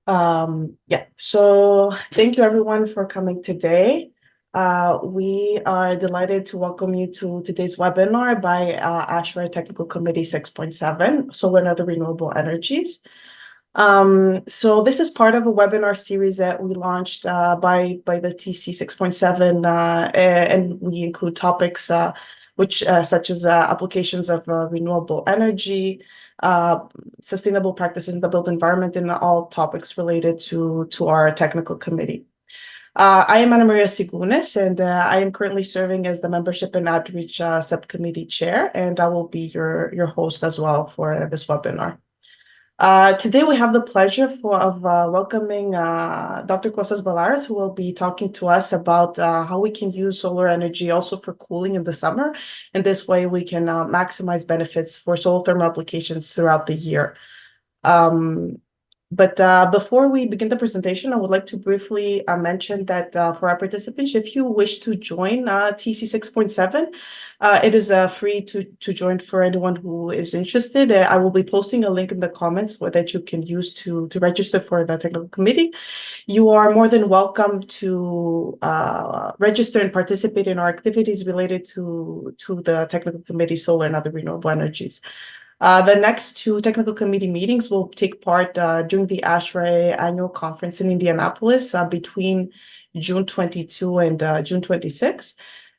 Yeah, so thank you everyone for coming today. We are delighted to welcome you to today's webinar by ASHRAE Technical Committee 6.7, Solar and Other Renewable Energies. So this is part of a webinar series that we launched by the TC 6.7, and we include topics which such as applications of renewable energy, sustainable practices in the built environment, and all topics related to our technical committee. I am Ana Maria Sigunes, and I am currently serving as the Membership and Outreach Subcommittee Chair, and I will be your host as well for this webinar. Today we have the pleasure of welcoming Dr. Costas Balaras, who will be talking to us about how we can use solar energy also for cooling in the summer. And this way we can maximize benefits for solar thermal applications throughout the year. But before we begin the presentation, I would like to briefly mention that for our participants, if you wish to join TC 6.7, it is free to join for anyone who is interested. I will be posting a link in the comments that you can use to register for the technical committee. You are more than welcome to register and participate in our activities related to the technical committee, solar and other renewable energies. The next two technical committee meetings will take part during the ASHRAE annual conference in Indianapolis between June 22 and June 26.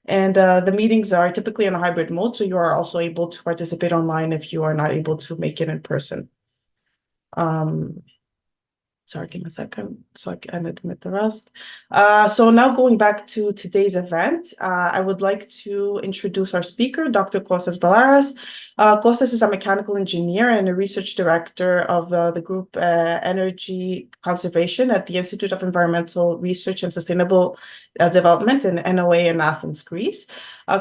And the meetings are typically in a hybrid mode, so you are also able to participate online if you are not able to make it in person. Sorry, give me a second so I can admit the rest. So now going back to today's event, I would like to introduce our speaker, Dr. Costas Balaras. Costas is a mechanical engineer and a research director of the group Energy Conservation at the Institute of Environmental Research and Sustainable Development in NOA in Athens, Greece.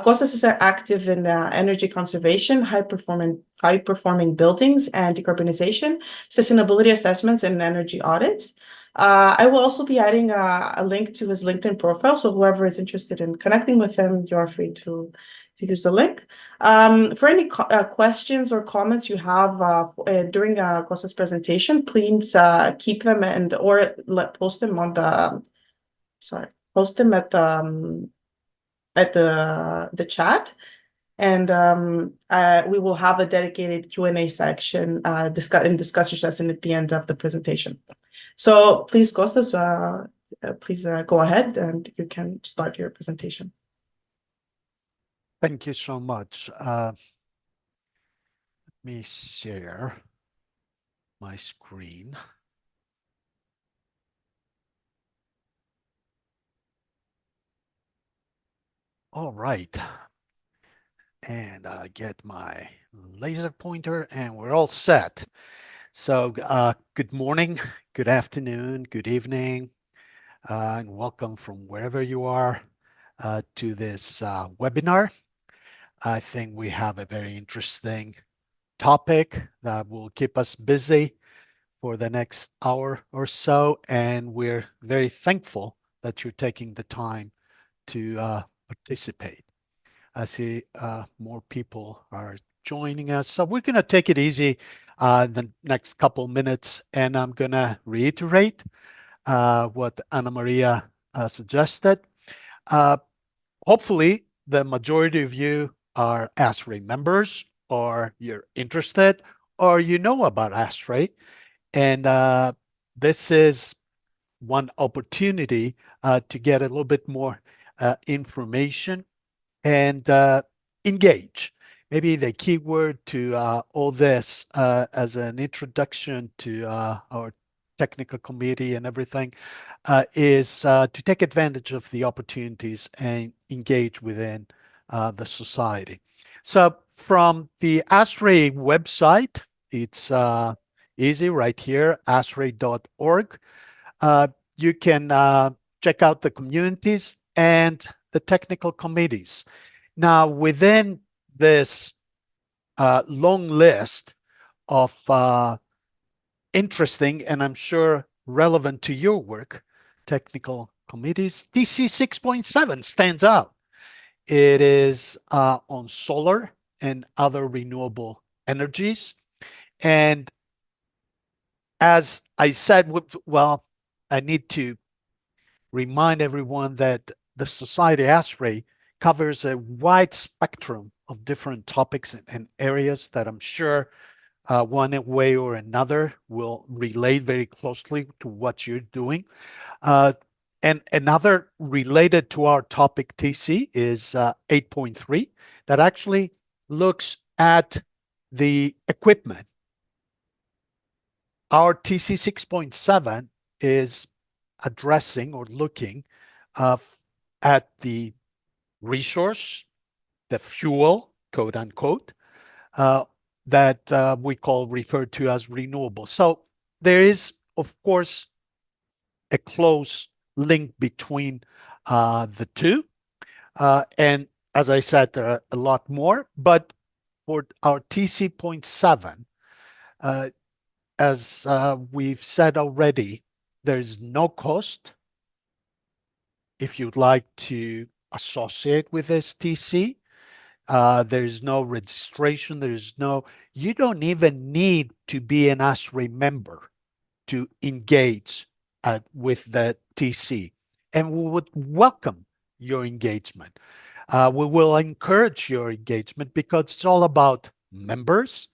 Costas is active in energy conservation, high-performing buildings and decarbonization, sustainability assessments, and energy audits. I will also be adding a link to his LinkedIn profile, so whoever is interested in connecting with him, you're free to use the link. For any questions or comments you have during Costas' presentation, please keep them or post them on the post them at the chat, and we will have a dedicated Q&A section discussion session at the end of the presentation. So please, Costas, please go ahead and you can start your presentation. Thank you so much. Let me share my screen. All right. And I get my laser pointer and we're all set. So good morning, good afternoon, good evening, and welcome from wherever you are to this webinar. I think we have a very interesting topic that will keep us busy for the next hour or so, and we're very thankful that you're taking the time to participate. I see more people are joining us, so we're going to take it easy the next couple minutes, and I'm going to reiterate what Ana Maria suggested. Hopefully, the majority of you are ASHRAE members, or you're interested, or you know about ASHRAE, and this is one opportunity to get a little bit more information and engage. Maybe the key word to all this as an introduction to our technical committee and everything is to take advantage of the opportunities and engage within the society. So from the ASHRAE website, it's easy right here, ashrae.org. You can check out the communities and the technical committees. Now, within this long list of interesting and I'm sure relevant to your work technical committees, TC 6.7 stands out. It is on solar and other renewable energies. And as I said, well, I need to remind everyone that the Society ASHRAE covers a wide spectrum of different topics and areas that I'm sure one way or another will relate very closely to what you're doing. And another related to our topic TC is 8.3 that actually looks at the equipment. Our TC 6.7 is addressing or looking at the resource, the fuel, quote unquote, that we refer to as renewable. So there is, of course, a close link between the two. And as I said, there are a lot more, but for our TC.7, as we've said already, there's no cost if you'd like to associate with this TC. There's no registration. You don't even need to be an ASHRAE member to engage with the TC. And we would welcome your engagement. We will encourage your engagement because it's all about members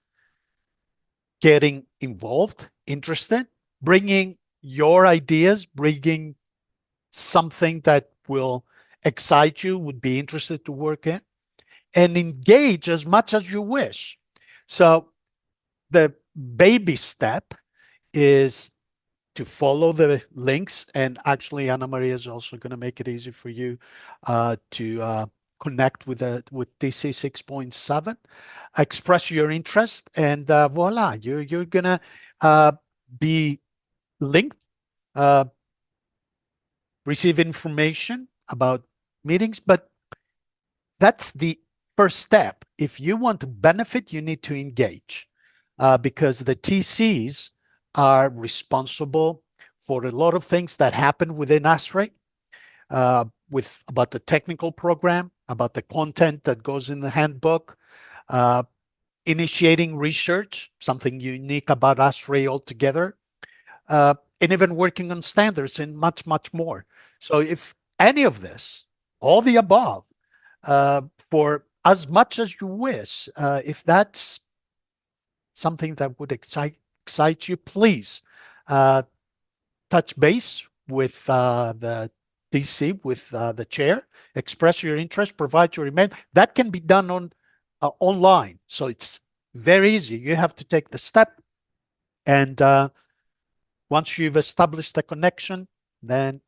getting involved, interested, bringing your ideas, bringing something that will excite you, would be interested to work in, and engage as much as you wish. So the baby step is to follow the links, and actually Ana Maria is also going to make it easy for you to connect with TC 6.7, express your interest, and voila, you're going to be linked, receive information about meetings, but that's the first step. If you want to benefit, you need to engage because the TCs are responsible for a lot of things that happen within ASHRAE, about the technical program, about the content that goes in the handbook, initiating research, something unique about ASHRAE altogether, and even working on standards and much, much more. So if any of this, all the above, for as much as you wish, if that's something that would excite you, please touch base with the DC, with the chair, express your interest, provide your email. That can be done on online. So it's very easy. You have to take the step. And once you've established the connection, then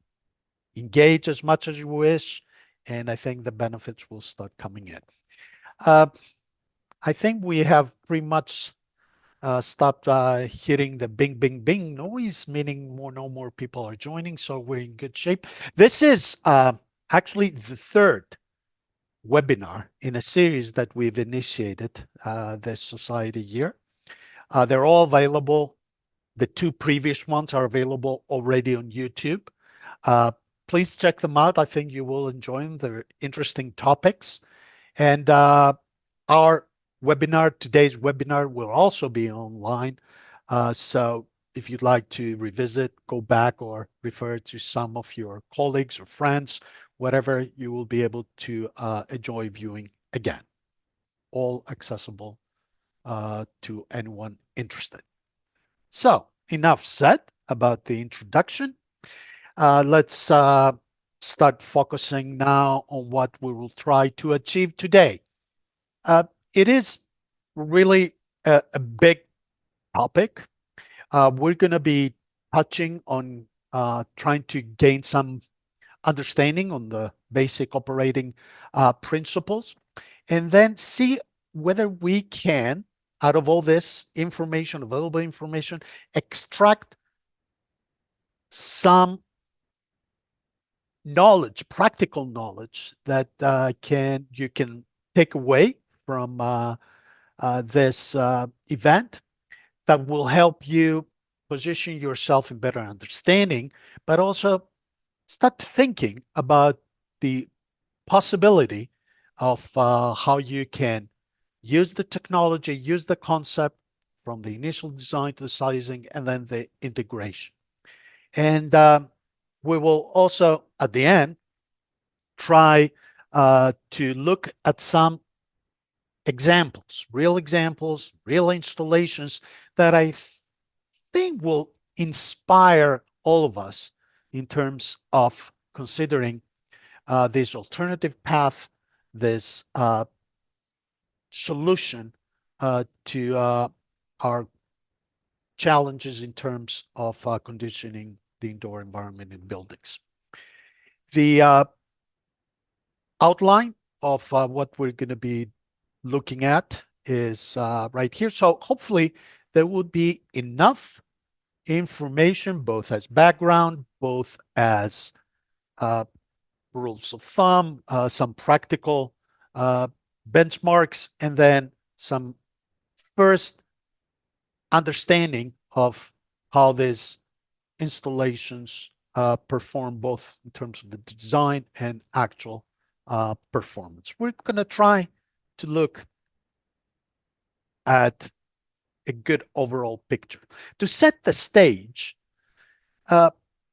engage as much as you wish. And I think the benefits will start coming in. I think we have pretty much stopped hitting the bing, bing, bing noise, meaning no more people are joining. So we're in good shape. This is actually the third webinar in a series that we've initiated this society year. They're all available. The two previous ones are available already on YouTube. Please check them out. I think you will enjoy them. They're interesting topics. And our webinar, today's webinar, will also be online. So if you'd like to revisit, go back, or refer to some of your colleagues or friends, whatever, you will be able to enjoy viewing again. All accessible to anyone interested. So enough said about the introduction. Let's start focusing now on what we will try to achieve today. It is really a big topic. We're going to be touching on trying to gain some understanding on the basic operating principles, and then see whether we can, out of all this information, available information, extract some knowledge, practical knowledge that you can take away from this event that will help you position yourself in better understanding, but also start thinking about the possibility of how you can use the technology, use the concept from the initial design to the sizing and then the integration. And we will also, at the end, try to look at some examples, real installations that I think will inspire all of us in terms of considering this alternative path, this solution to our challenges in terms of conditioning the indoor environment in buildings. The outline of what we're going to be looking at is right here. So hopefully there would be enough information, both as background, both as rules of thumb, some practical benchmarks, and then some first understanding of how these installations perform, both in terms of the design and actual performance. We're going to try to look at a good overall picture. To set the stage,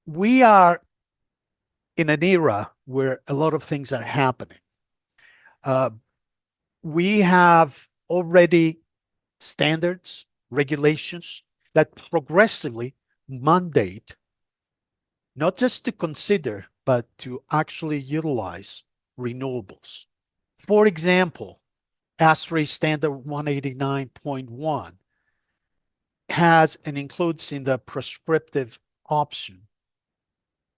we are in an era where a lot of things are happening. We have already standards, regulations that progressively mandate not just to consider, but to actually utilize renewables. For example, ASHRAE Standard 189.1 has and includes in the prescriptive option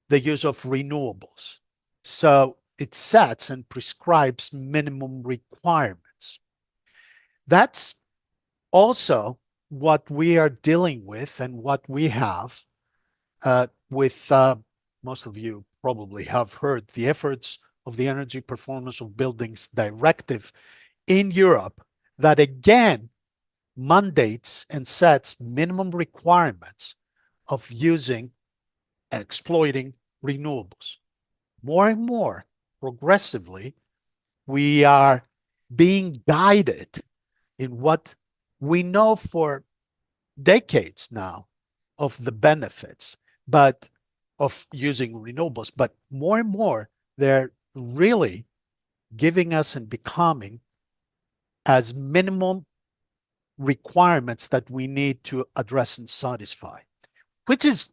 the use of renewables. So it sets and prescribes minimum requirements. That's also what we are dealing with and what we have with most of you probably have heard the efforts of the Energy Performance of Buildings Directive in Europe that again mandates and sets minimum requirements of using and exploiting renewables. More and more progressively, we are being guided in what we know for decades now of the benefits, but of using renewables, but more and more they're really giving us and becoming as minimum requirements that we need to address and satisfy, which is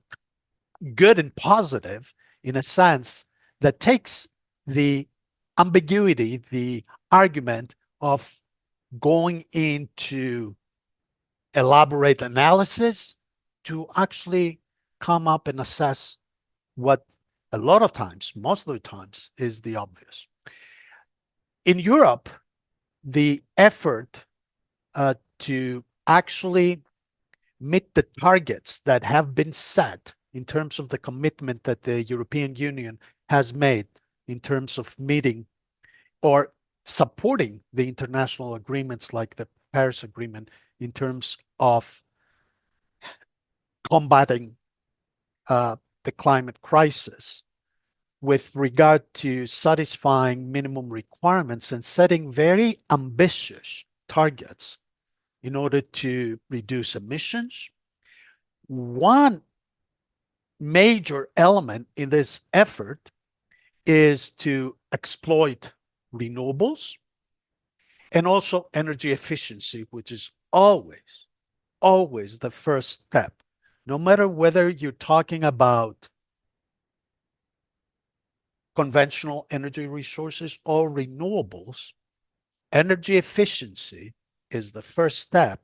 good and positive in a sense that takes the ambiguity, the argument of going into elaborate analysis to actually come up and assess what a lot of times, most of the times, is the obvious. In Europe, the effort to actually meet the targets that have been set in terms of the commitment that the European Union has made in terms of meeting or supporting the international agreements like the Paris Agreement in terms of combating the climate crisis with regard to satisfying minimum requirements and setting very ambitious targets in order to reduce emissions. One major element in this effort is to exploit renewables and also energy efficiency, which is always the first step. No matter whether you're talking about conventional energy resources or renewables, energy efficiency is the first step,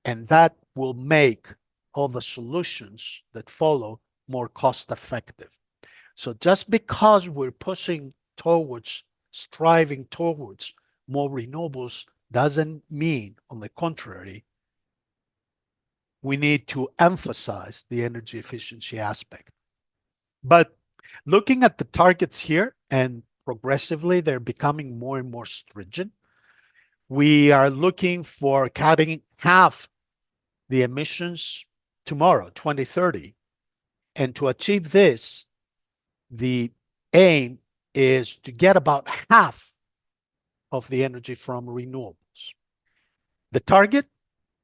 and that will make all the solutions that follow more cost effective. So just because we're pushing towards, striving towards more renewables doesn't mean, on the contrary, we need to emphasize the energy efficiency aspect. But looking at the targets here, and progressively they're becoming more and more stringent, we are looking for cutting half the emissions tomorrow, 2030. And to achieve this, the aim is to get about half of the energy from renewables. The target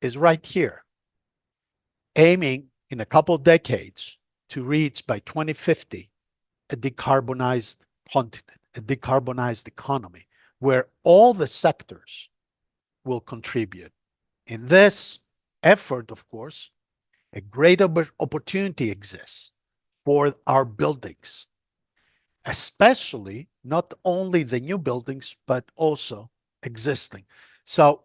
is right here, aiming in a couple decades to reach by 2050 a decarbonized continent, a decarbonized economy, where all the sectors will contribute. In this effort, of course, a great opportunity exists for our buildings, especially not only the new buildings, but also existing. So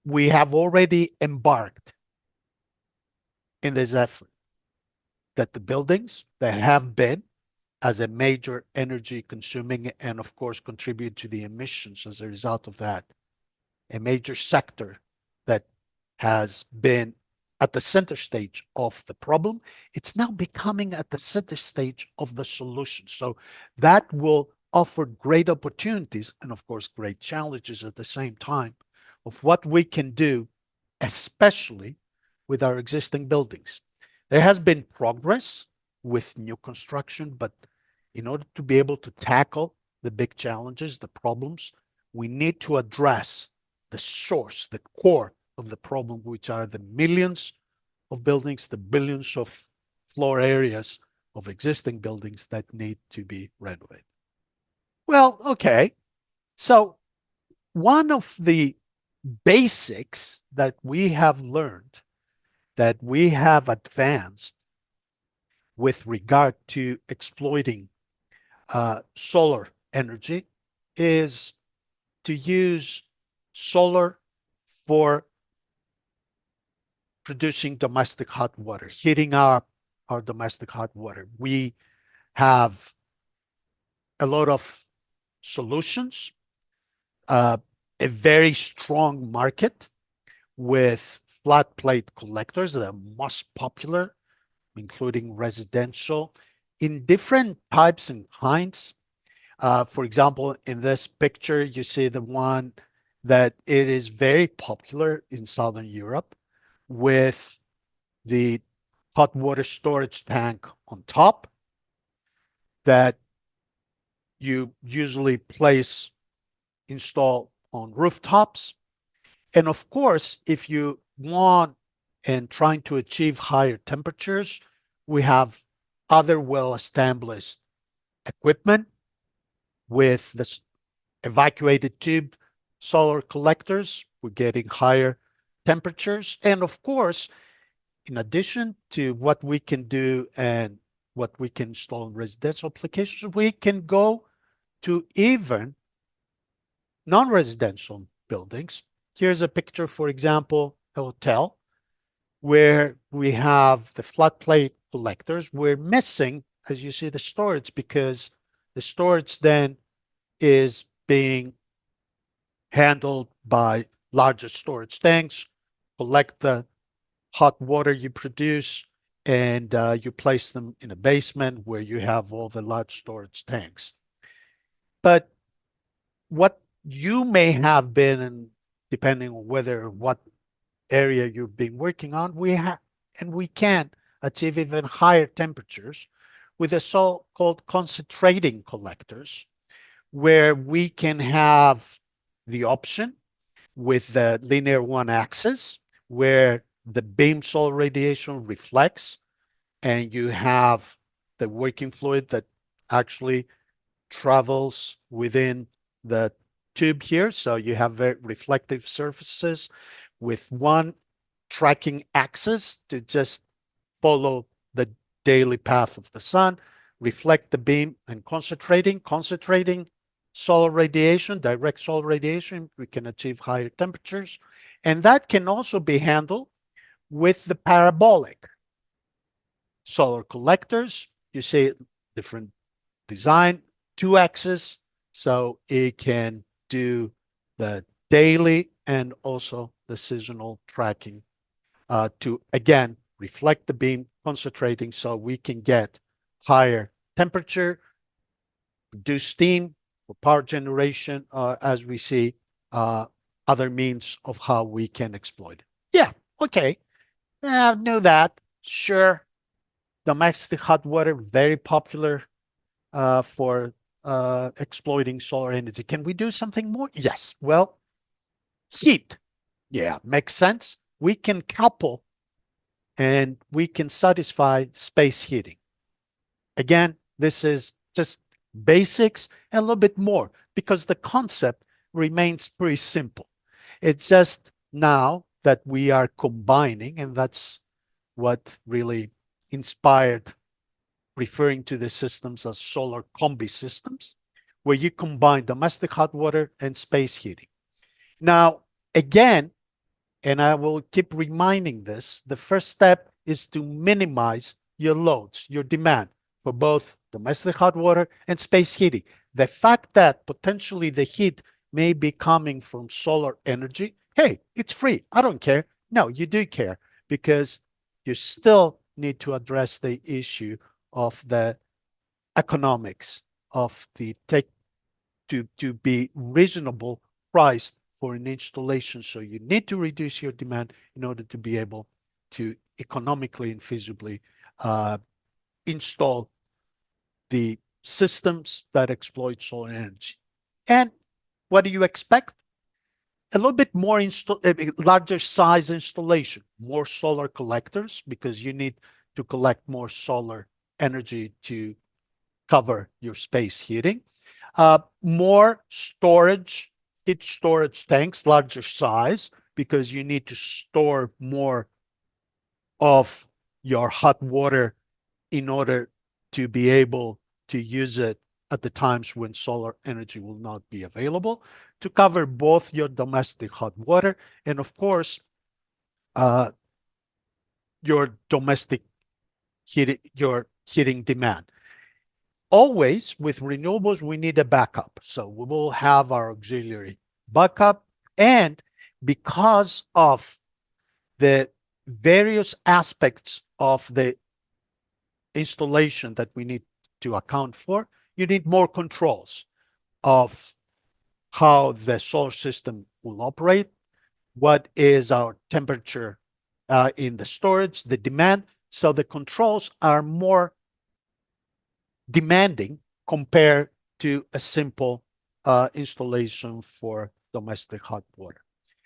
we have already embarked in this effort that the buildings that have been as a major energy consuming and of course contribute to the emissions as a result of that, a major sector that has been at the center stage of the problem, it's now becoming at the center stage of the solution. So that will offer great opportunities and of course great challenges at the same time of what we can do, especially with our existing buildings. There has been progress with new construction, but in order to be able to tackle the big challenges, the problems, we need to address the source, the core of the problem, which are the millions of buildings, the billions of floor areas of existing buildings that need to be renovated. Well, okay. So one of the basics that we have learned, that we have advanced with regard to exploiting solar energy is to use solar for producing domestic hot water, heating up our domestic hot water. We have a lot of solutions, a very strong market with flat plate collectors that are most popular, including residential, in different types and kinds. For example, in this picture, you see the one that it is very popular in Southern Europe with the hot water storage tank on top that you usually install on rooftops. And of course, if you want and trying to achieve higher temperatures, we have other well-established equipment with the evacuated tube solar collectors. We're getting higher temperatures. And of course, in addition to what we can do and what we can install in residential applications, we can go to even non-residential buildings. Here's a picture, for example, a hotel where we have the flat plate collectors. We're missing, as you see, the storage because the storage then is being handled by larger storage tanks, collect the hot water you produce, and you place them in a basement where you have all the large storage tanks. But what you may have been, and depending on what area you've been working on, we can achieve even higher temperatures with the so-called concentrating collectors, where we can have the option with the linear one axis, where the beam solar radiation reflects, and you have the working fluid that actually travels within the tube here. So you have very reflective surfaces with one tracking axis to just follow the daily path of the sun, reflect the beam, and concentrating solar radiation, direct solar radiation, we can achieve higher temperatures. And that can also be handled with the parabolic solar collectors. You see different design, 2 axes, so it can do the daily and also the seasonal tracking to, again, reflect the beam, concentrating so we can get higher temperature, produce steam for power generation, as we see other means of how we can exploit it. Yeah, okay. I knew that. Sure. Domestic hot water, very popular for exploiting solar energy. Can we do something more? Yes. Well, heat. Yeah, makes sense. We can couple and we can satisfy space heating. Again, this is just basics and a little bit more because the concept remains pretty simple. It's just now that we are combining, and that's what really inspired referring to the systems as solar combi systems, where you combine domestic hot water and space heating. Now, again, and I will keep reminding this, the first step is to minimize your loads, your demand for both domestic hot water and space heating. The fact that potentially the heat may be coming from solar energy, hey, it's free. I don't care. No, you do care because you still need to address the issue of the economics of the tech to be reasonable priced for an installation. So you need to reduce your demand in order to be able to economically and feasibly install the systems that exploit solar energy. And what do you expect? A little bit more larger size installation, more solar collectors, because you need to collect more solar energy to cover your space heating. More storage, heat storage tanks, larger size, because you need to store more of your hot water in order to be able to use it at the times when solar energy will not be available, to cover both your domestic hot water and, of course, your domestic your heating demand. Always with renewables, we need a backup. So we will have our auxiliary backup. And because of the various aspects of the installation that we need to account for, you need more controls of how the solar system will operate, what is our temperature in the storage, the demand. So the controls are more demanding compared to a simple installation for domestic hot water.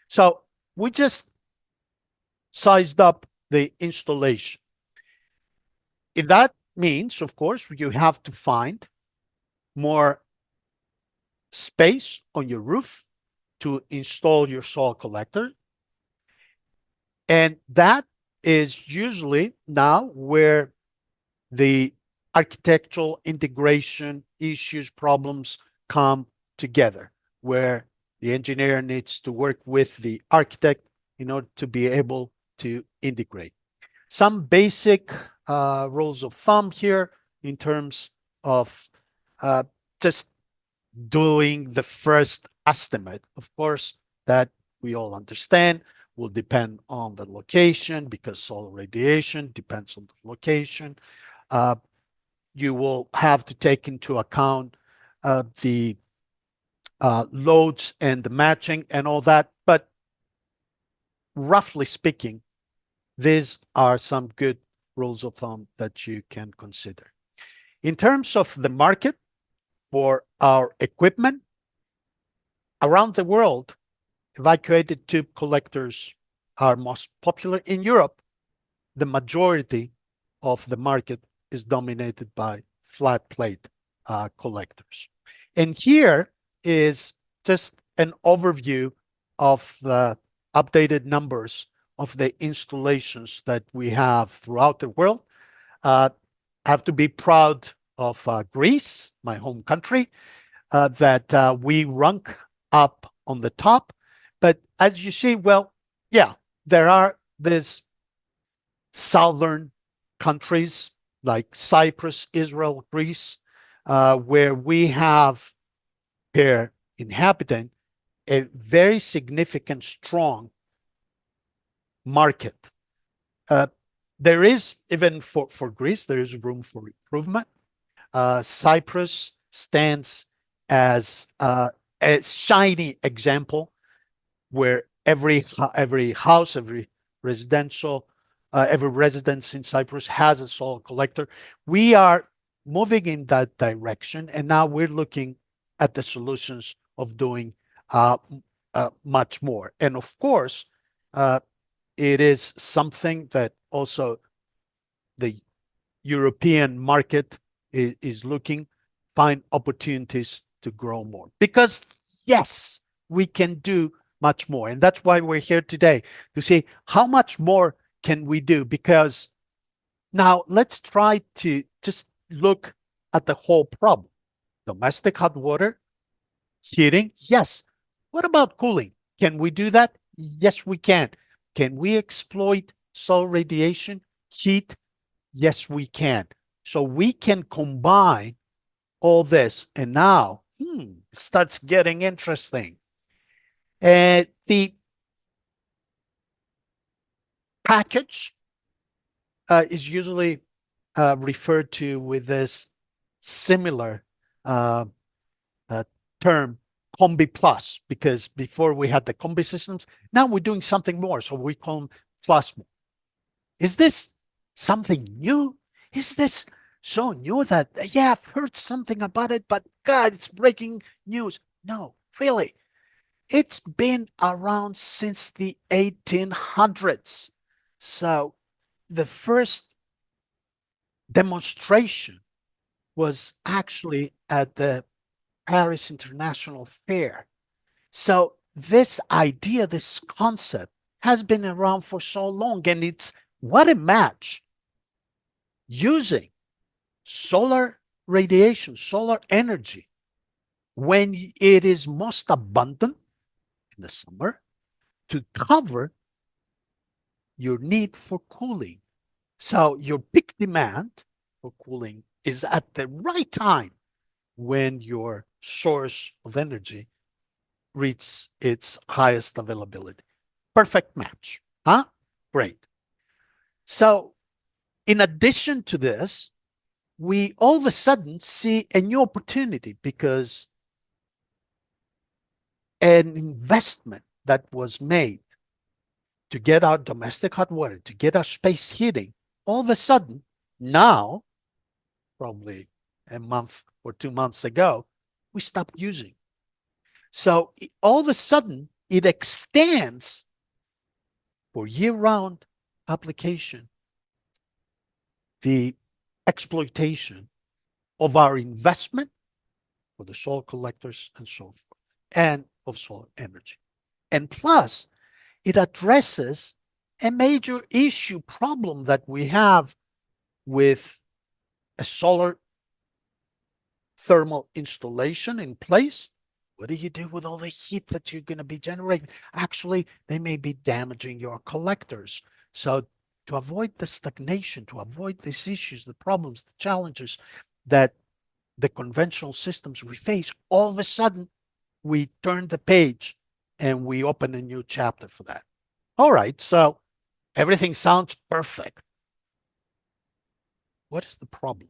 So we just sized up the installation. If that means, of course, you have to find more space on your roof to install your solar collector. And that is usually now where the architectural integration issues, problems come together, where the engineer needs to work with the architect in order to be able to integrate. Some basic rules of thumb here in terms of just doing the first estimate. Of course, that we all understand will depend on the location because solar radiation depends on the location. You will have to take into account the loads and the matching and all that. But roughly speaking, these are some good rules of thumb that you can consider. In terms of the market for our equipment, around the world, evacuated tube collectors are most popular. In Europe, the majority of the market is dominated by flat plate collectors. And here is just an overview of the updated numbers of the installations that we have throughout the world. I have to be proud of Greece, my home country, that we rank up on the top. But as you see, well, yeah, there are these southern countries like Cyprus, Israel, Greece, where we have per inhabitant a very significant, strong market. There is, even for Greece, there is room for improvement. Cyprus stands as a shiny example where every house, every residence in Cyprus has a solar collector. We are moving in that direction, and now we're looking at the solutions of doing much more. And of course, It is something that also the European market is looking, find opportunities to grow more. Because yes, we can do much more. And that's why we're here today, to see how much more can we do. Because now let's try to just look at the whole problem. Domestic hot water, heating, yes. What about cooling? Can we do that? Yes, we can. Can we exploit solar radiation, heat? Yes, we can. So we can combine all this, and now it starts getting interesting. And the package is usually referred to with this similar uh, term, Combi Plus, because before we had the Combi systems, now we're doing something more, so we call them Plus more. Is this something new? Is this so new that, yeah, I've heard something about it, but God, it's breaking news? No, really. It's been around since the 1800s. So the first demonstration was actually at the Paris International Fair. So this idea, this concept has been around for so long, and it's what a match using solar radiation, solar energy, when it is most abundant in the summer to cover your need for cooling. So your peak demand for cooling is at the right time when your source of energy reaches its highest availability. Perfect match, huh? Great. So in addition to this, we all of a sudden see a new opportunity because an investment that was made to get our domestic hot water, to get our space heating, all of a sudden, now, probably a month or 2 months ago, we stopped using. So all of a sudden, it extends for year-round application the exploitation of our investment for the solar collectors and so forth, and of solar energy. And plus, it addresses a major issue problem that we have with a solar thermal installation in place. What do you do with all the heat that you're going to be generating? Actually, they may be damaging your collectors. So to avoid the stagnation, to avoid these issues, the problems, the challenges that the conventional systems we face, all of a sudden, we turn the page and we open a new chapter for that. All right, so everything sounds perfect. What is the problem?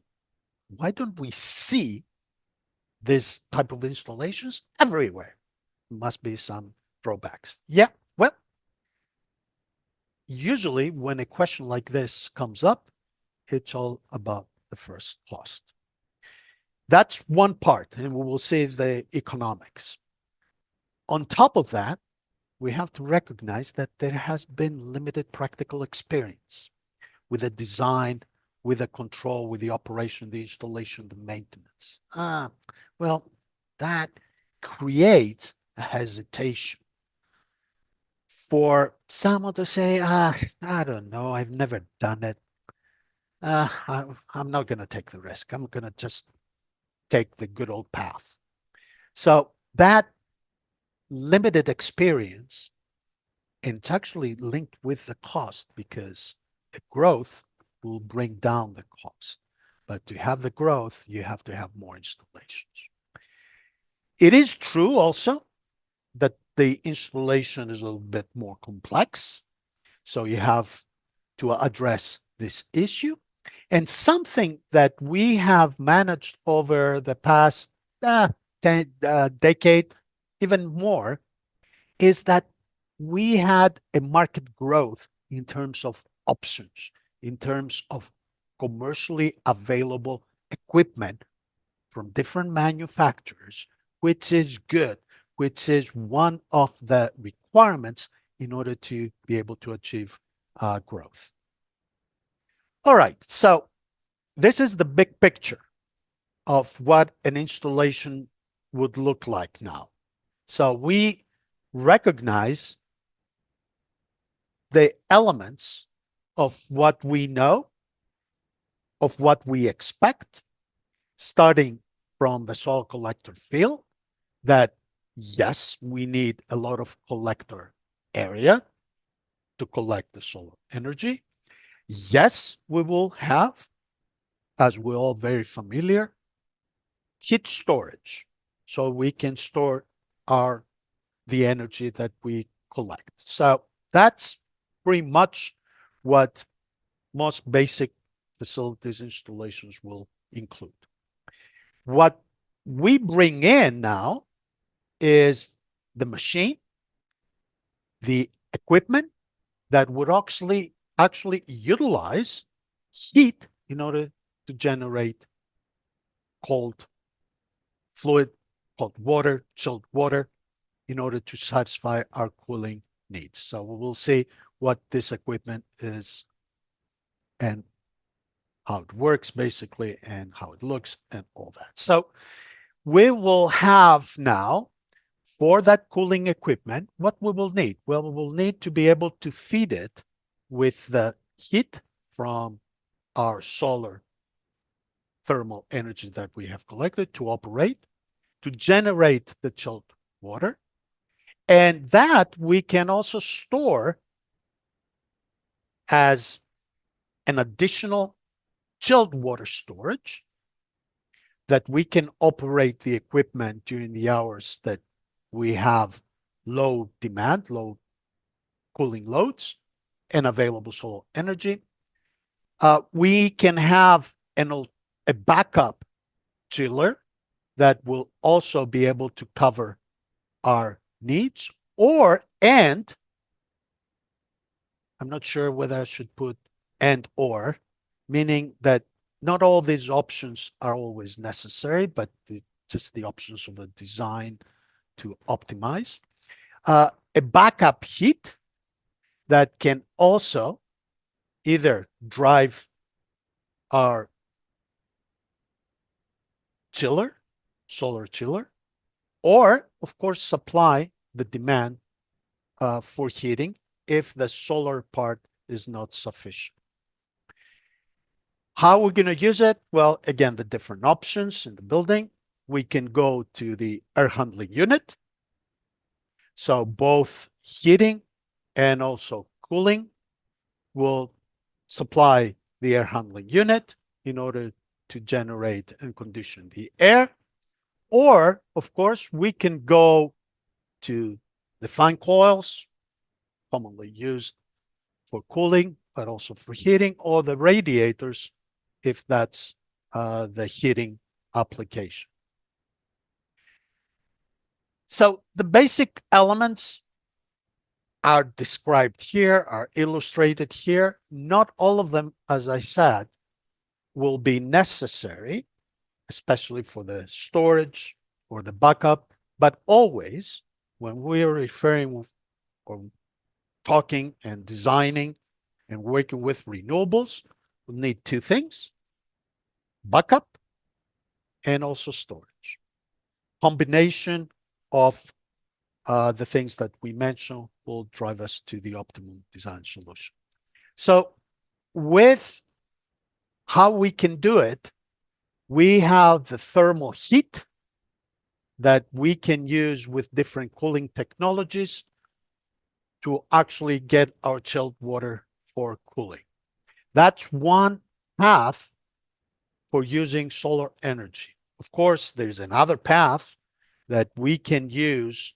Why don't we see this type of installations everywhere? Must be some drawbacks. Yeah, well, usually when a question like this comes up, it's all about the first cost. That's one part, and we will see the economics. On top of that, we have to recognize that there has been limited practical experience with the design, with the control, with the operation, the installation, the maintenance. Well, that creates a hesitation for someone to say, I don't know, I've never done it. I'm not going to take the risk. I'm going to just take the good old path. So that limited experience, and it's actually linked with the cost because the growth will bring down the cost. But to have the growth, you have to have more installations. It is true also that the installation is a little bit more complex. So you have to address this issue. And something that we have managed over the past decade, even more, is that we had a market growth in terms of options, in terms of commercially available equipment from different manufacturers, which is good, which is one of the requirements in order to be able to achieve growth. All right, so this is the big picture of what an installation would look like now. So we recognize the elements of what we know, of what we expect, starting from the soil collector field, that yes, we need a lot of collector area to collect the solar energy. Yes, we will have, as we're all very familiar, heat storage. So we can store the energy that we collect. So that's pretty much what most basic facilities installations will include. What we bring in now is the machine, the equipment that would actually utilize heat in order to generate cold fluid, cold water, chilled water, in order to satisfy our cooling needs. So we will see what this equipment is and how it works basically and how it looks and all that. So we will have now, for that cooling equipment, what we will need? Well, we will need to be able to feed it with the heat from our solar thermal energy that we have collected to operate, to generate the chilled water. And that we can also store as an additional chilled water storage, that we can operate the equipment during the hours that we have low demand, low cooling loads, and available solar energy. We can have a backup chiller that will also be able to cover our needs, and I'm not sure whether I should put or, meaning that not all these options are always necessary, but just the options of the design to optimize. A backup heat that can also either drive our chiller, solar chiller, or of course supply the demand for heating if the solar part is not sufficient. How are we going to use it? Well, again, the different options in the building. We can go to the air handling unit. So both heating and also cooling will supply the air handling unit in order to generate and condition the air. Or, of course, we can go to the fan coils, commonly used for cooling, but also for heating, or the radiators, if that's the heating application. So the basic elements are described here, are illustrated here. Not all of them, as I said, will be necessary, especially for the storage or the backup, but always when we are referring or talking and designing and working with renewables, we'll need two things: backup and also storage. Combination of the things that we mentioned will drive us to the optimal design solution. So with how we can do it, we have the thermal heat that we can use with different cooling technologies to actually get our chilled water for cooling. That's one path for using solar energy. Of course, there's another path that we can use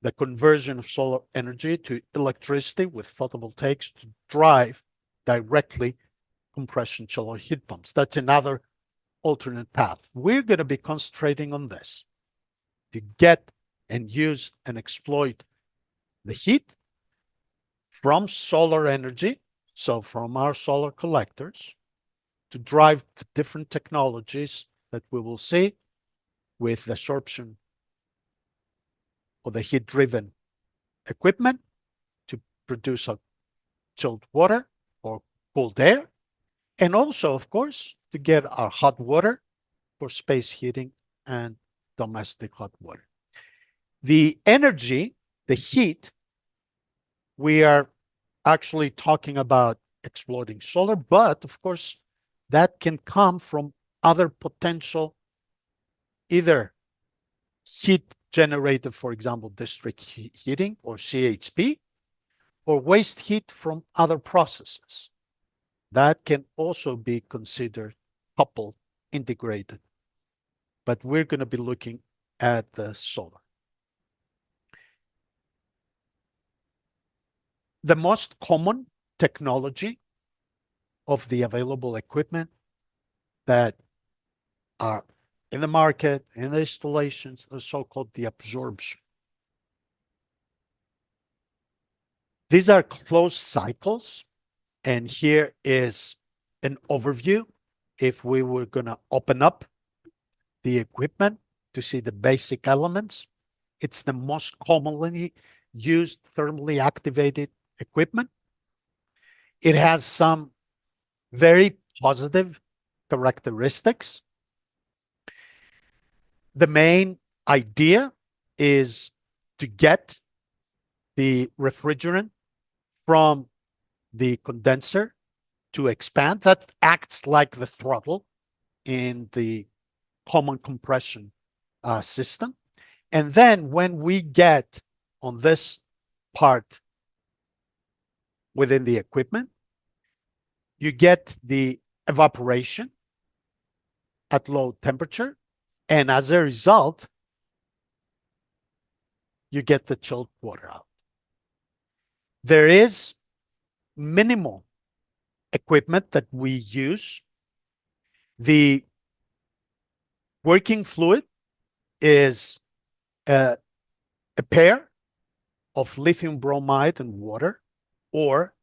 the conversion of solar energy to electricity with photovoltaics to drive directly compression chiller heat pumps. That's another alternate path. We're going to be concentrating on this to get and use and exploit the heat from solar energy, so from our solar collectors, to drive to different technologies that we will see with the sorption or the heat-driven equipment, produce a chilled water or cooled air, and also, of course, to get our hot water for space heating and domestic hot water. The energy, the heat, we are actually talking about exploding solar, but of course, that can come from other potential, either heat generated, for example, district heating or CHP, or waste heat from other processes. That can also be considered coupled, integrated. But we're going to be looking at the solar. The most common technology of the available equipment that are in the market, in the installations, are so-called the absorption. These are closed cycles, and here is an overview. If we were going to open up the equipment to see the basic elements, it's the most commonly used thermally activated equipment. It has some very positive characteristics. The main idea is to get the refrigerant from the condenser to expand. That acts like the throttle in the common compression system. And then when we get on this part within the equipment, you get the evaporation at low temperature. And as a result, you get the chilled water out. There is minimal equipment that we use. The working fluid is a pair of lithium bromide and water, or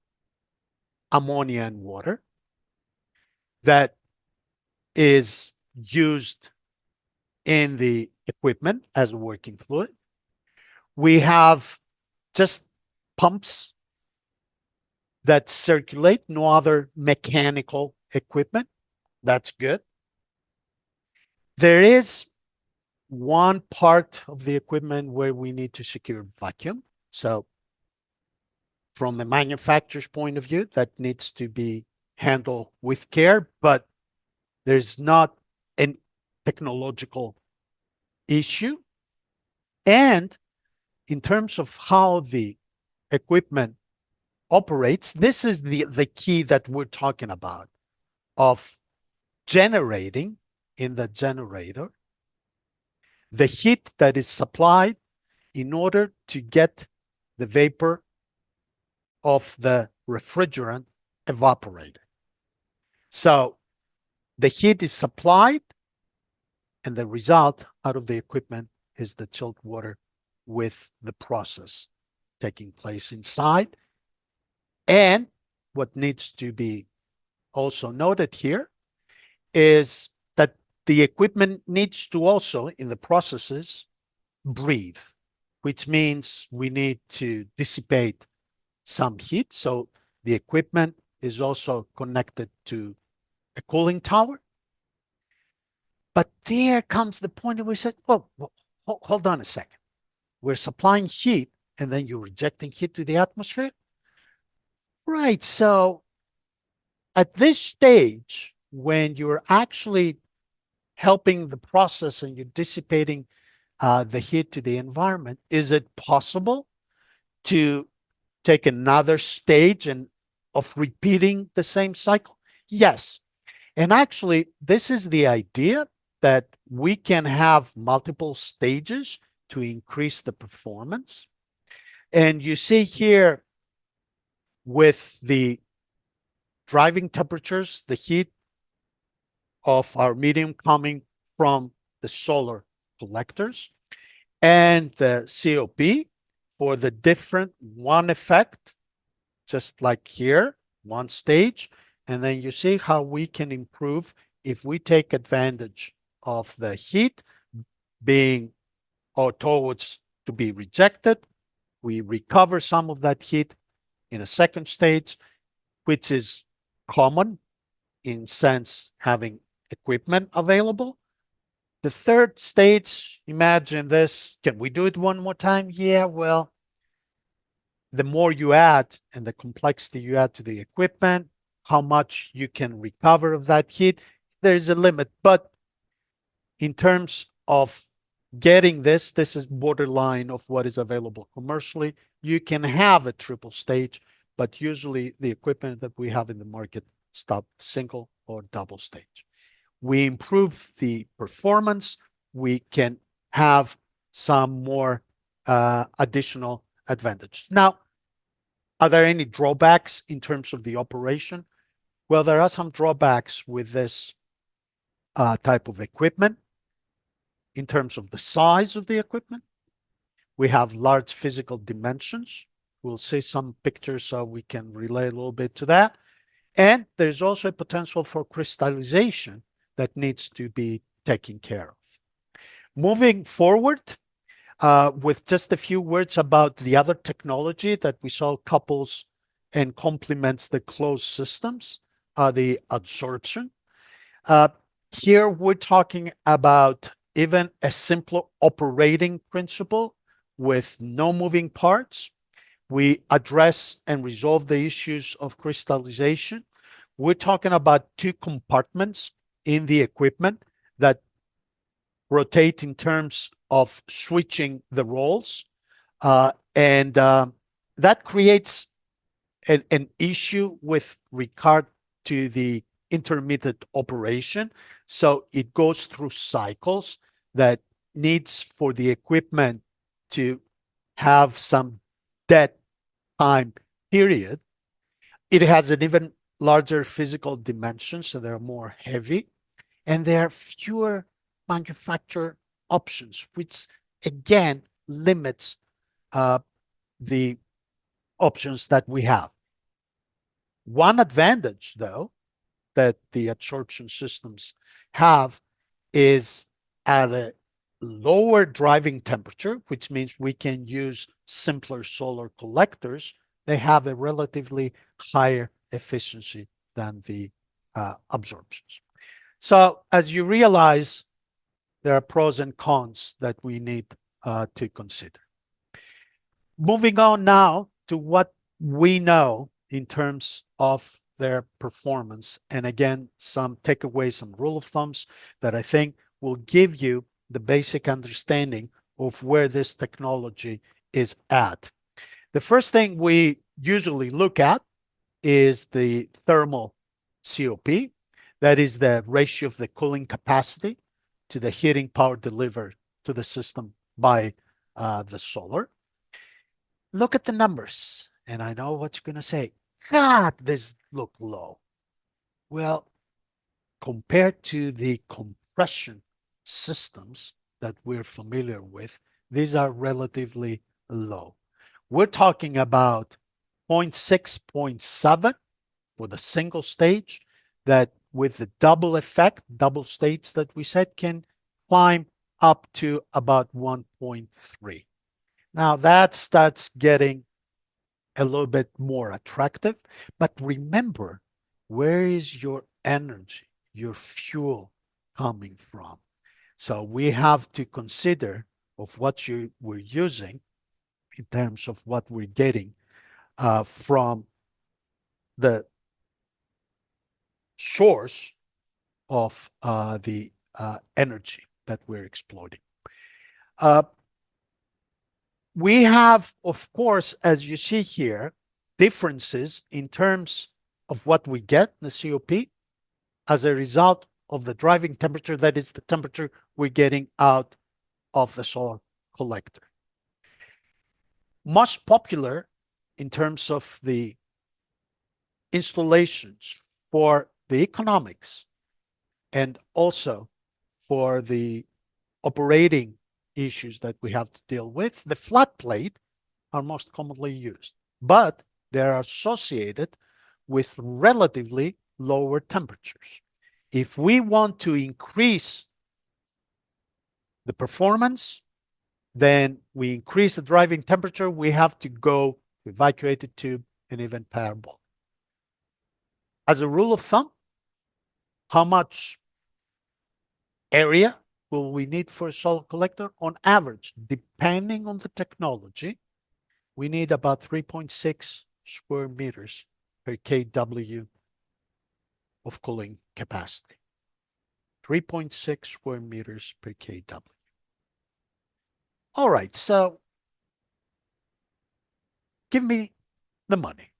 ammonia and water, that is used in the equipment as a working fluid. We have just pumps that circulate, no other mechanical equipment. That's good. There is one part of the equipment where we need to secure vacuum. So from the manufacturer's point of view, that needs to be handled with care, but there's not a technological issue. And in terms of how the equipment operates, this is the key that we're talking about, of generating in the generator the heat that is supplied in order to get the vapor of the refrigerant evaporated. So the heat is supplied, and the result out of the equipment is the chilled water with the process taking place inside. And what needs to be also noted here is that the equipment needs to also, in the processes, breathe, which means we need to dissipate some heat. So the equipment is also connected to a cooling tower. But there comes the point where we said, oh, hold on a second. We're supplying heat, and then you're rejecting heat to the atmosphere? Right. So at this stage, when you're actually helping the process and you're dissipating the heat to the environment, is it possible to take another stage and of repeating the same cycle? Yes. And actually, this is the idea, that we can have multiple stages to increase the performance. And you see here with the driving temperatures, the heat of our medium coming from the solar collectors, and the COP for the different one effect, just like here, one stage. And then you see how we can improve if we take advantage of the heat being or towards to be rejected. We recover some of that heat in a second stage, which is common in sense having equipment available. The third stage, imagine this. Can we do it one more time? Yeah, well, the more you add and the complexity you add to the equipment, how much you can recover of that heat, there's a limit. But in terms of getting this is borderline of what is available commercially. You can have a triple stage, but usually the equipment that we have in the market stop single or double stage. We improve the performance. We can have some more additional advantage. Now, are there any drawbacks in terms of the operation? Well, there are some drawbacks with this type of equipment in terms of the size of the equipment. We have large physical dimensions. We'll see some pictures so we can relate a little bit to that. And there's also a potential for crystallization that needs to be taken care of. Moving forward, with just a few words about the other technology that we saw couples and complements the closed systems, the adsorption. Here we're talking about even a simpler operating principle with no moving parts. We address and resolve the issues of crystallization. We're talking about two compartments in the equipment that rotate in terms of switching the roles. And that creates an issue with regard to the intermittent operation. So it goes through cycles that needs for the equipment to have some dead time period. It has an even larger physical dimension, so they're more heavy, and there are fewer manufacturer options, which again limits the options that we have. One advantage, though, that the adsorption systems have is at a lower driving temperature, which means we can use simpler solar collectors. They have a relatively higher efficiency than the absorptions. So as you realize, there are pros and cons that we need to consider. Moving on now to what we know in terms of their performance. And again, some takeaways, some rule of thumbs that I think will give you the basic understanding of where this technology is at. The first thing we usually look at is the thermal COP. That is the ratio of the cooling capacity to the heating power delivered to the system by the solar. Look at the numbers. And I know what you're going to say. God, this look low. Well, compared to the compression systems that we're familiar with, these are relatively low. We're talking about 0.6, 0.7 for the single stage that with the double effect, double stage that we said can climb up to about 1.3. Now that starts getting a little bit more attractive, but remember, where is your energy, your fuel coming from? So we have to consider of what we're using in terms of what we're getting from the source of the energy that we're exploiting. We have, of course, as you see here, differences in terms of what we get in the COP as a result of the driving temperature, that is the temperature we're getting out of the solar collector. Most popular in terms of the installations for the economics and also for the operating issues that we have to deal with, the flat plate are most commonly used, but they're associated with relatively lower temperatures. If we want to increase the performance, then we increase the driving temperature, we have to go to evacuated tube and even parabolic. As a rule of thumb, how much area will we need for a solar collector? On average, depending on the technology, we need about 3.6 square meters per kW of cooling capacity. 3.6 square meters per kW. All right, so give me the money.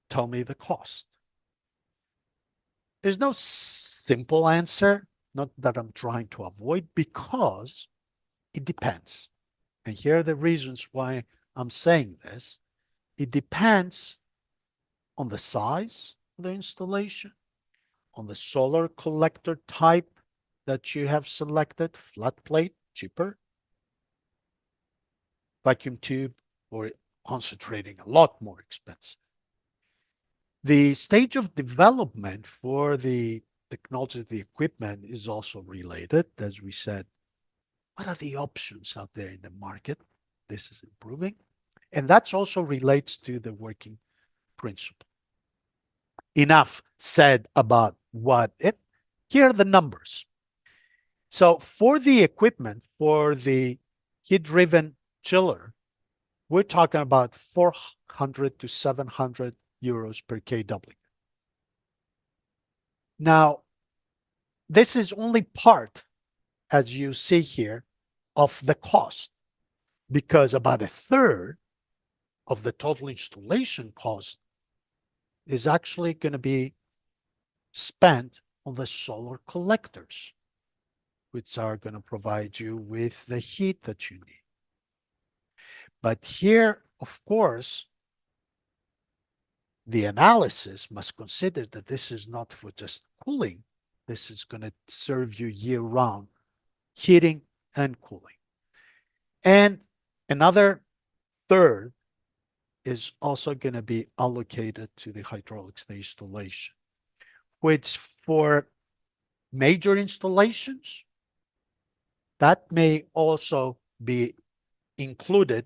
Tell me the cost. There's no simple answer, not that I'm trying to avoid, because it depends. And here are the reasons why I'm saying this. It depends on the size of the installation, on the solar collector type that you have selected, flat plate, cheaper, vacuum tube, or concentrating, a lot more expensive. The stage of development for the technology, the equipment is also related. As we said, what are the options out there in the market? This is improving. And that also relates to the working principle. Enough said about what if. Here are the numbers. So for the equipment, for the heat-driven chiller, we're talking about 400 to 700 euros per kW. Now, this is only part, as you see here, of the cost, because about a third of the total installation cost is actually going to be spent on the solar collectors, which are going to provide you with the heat that you need. But here, of course, the analysis must consider that this is not for just cooling. This is going to serve you year-round, heating and cooling. And another third is also going to be allocated to the hydraulics, the installation, which for major installations, that may also be included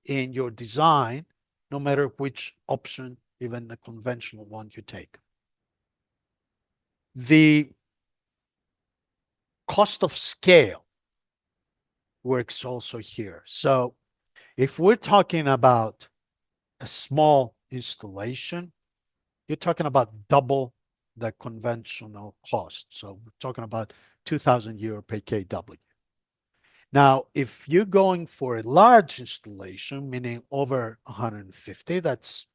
in your design, no matter which option, even the conventional one, you take. The cost of scale works also here. So if we're talking about a small installation, you're talking about double the conventional cost. So we're talking about 2,000 euro per kW. Now, if you're going for a large installation, meaning over 150, that's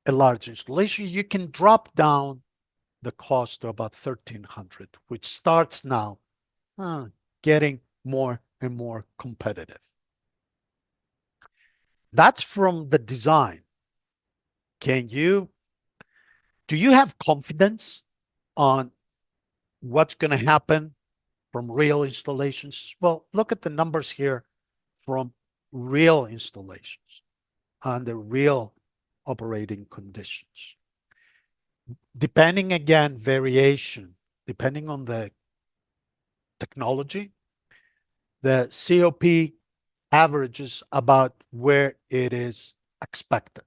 a large installation, you can drop down the cost to about 1,300, which starts now getting more and more competitive. That's from the design. Do you have confidence on what's going to happen from real installations? Well, look at the numbers here from real installations under real operating conditions. Depending, again, variation, depending on the technology, the COP averages about where it is expected.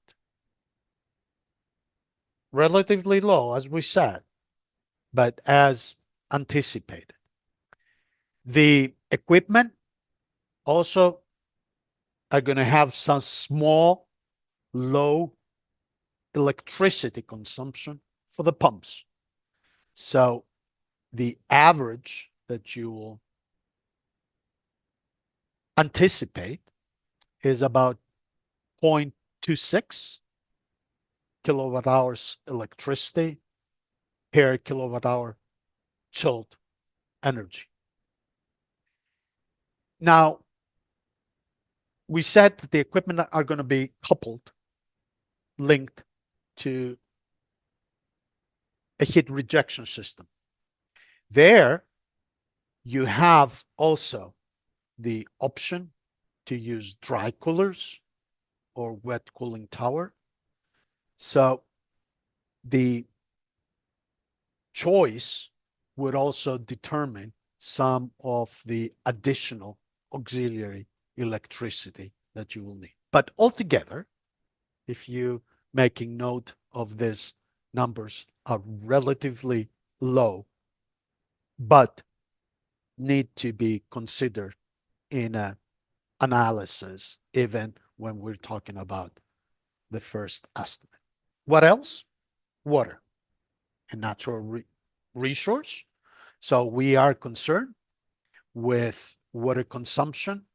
Relatively low, as we said, but as anticipated. The equipment also are going to have some small, low electricity consumption for the pumps. So the average that you will anticipate is about 0.26 kilowatt hours electricity per kilowatt hour chilled energy. Now, we said that the equipment are going to be coupled, linked to a heat rejection system. There, you have also the option to use dry coolers or wet cooling tower. So the choice would also determine some of the additional auxiliary electricity that you will need. But altogether, if you making note of these numbers are relatively low, but need to be considered in an analysis, even when we're talking about the first estimate. What else? Water, a natural resource. So we are concerned with water consumption,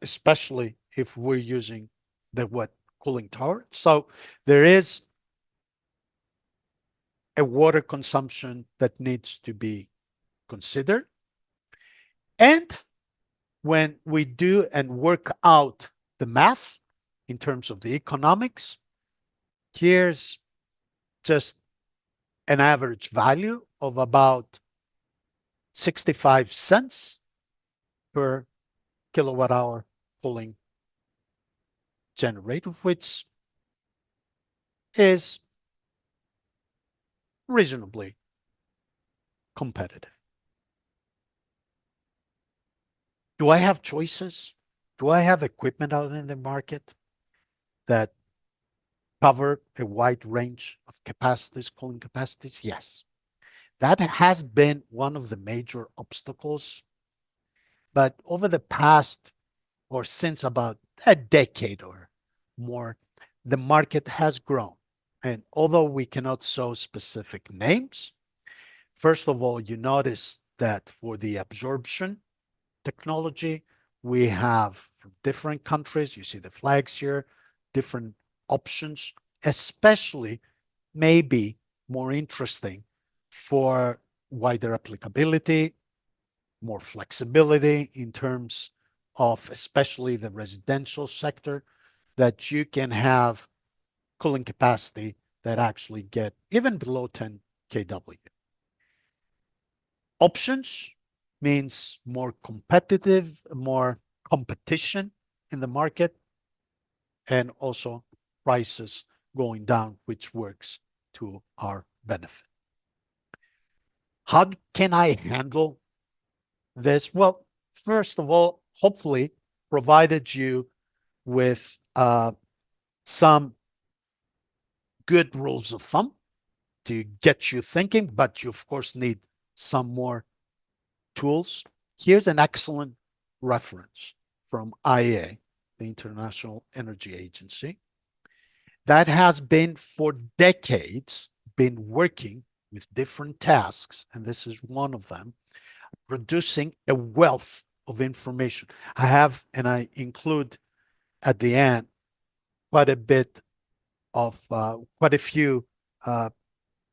especially if we're using the wet cooling tower. So there is a water consumption that needs to be considered. And when we do and work out the math in terms of the economics, here's just an average value of about 65 cents per kilowatt hour cooling generator, which is reasonably competitive. Do I have choices? Do I have equipment out in the market that cover a wide range of capacities, cooling capacities? Yes. That has been one of the major obstacles. But over the past, or since about a decade or more, the market has grown. And although we cannot show specific names, first of all, you notice that for the absorption technology, we have from different countries, you see the flags here, different options, especially maybe more interesting for wider applicability, more flexibility in terms of especially the residential sector, that you can have cooling capacity that actually get even below 10 kW. Options means more competitive, more competition in the market, and also prices going down, which works to our benefit. How can I handle this? Well, first of all, hopefully provided you with some good rules of thumb to get you thinking, but you of course need some more tools. Here's an excellent reference from IEA, the International Energy Agency, that has been for decades been working with different tasks, and this is one of them, producing a wealth of information. I have, and I include at the end, quite a bit of, quite a few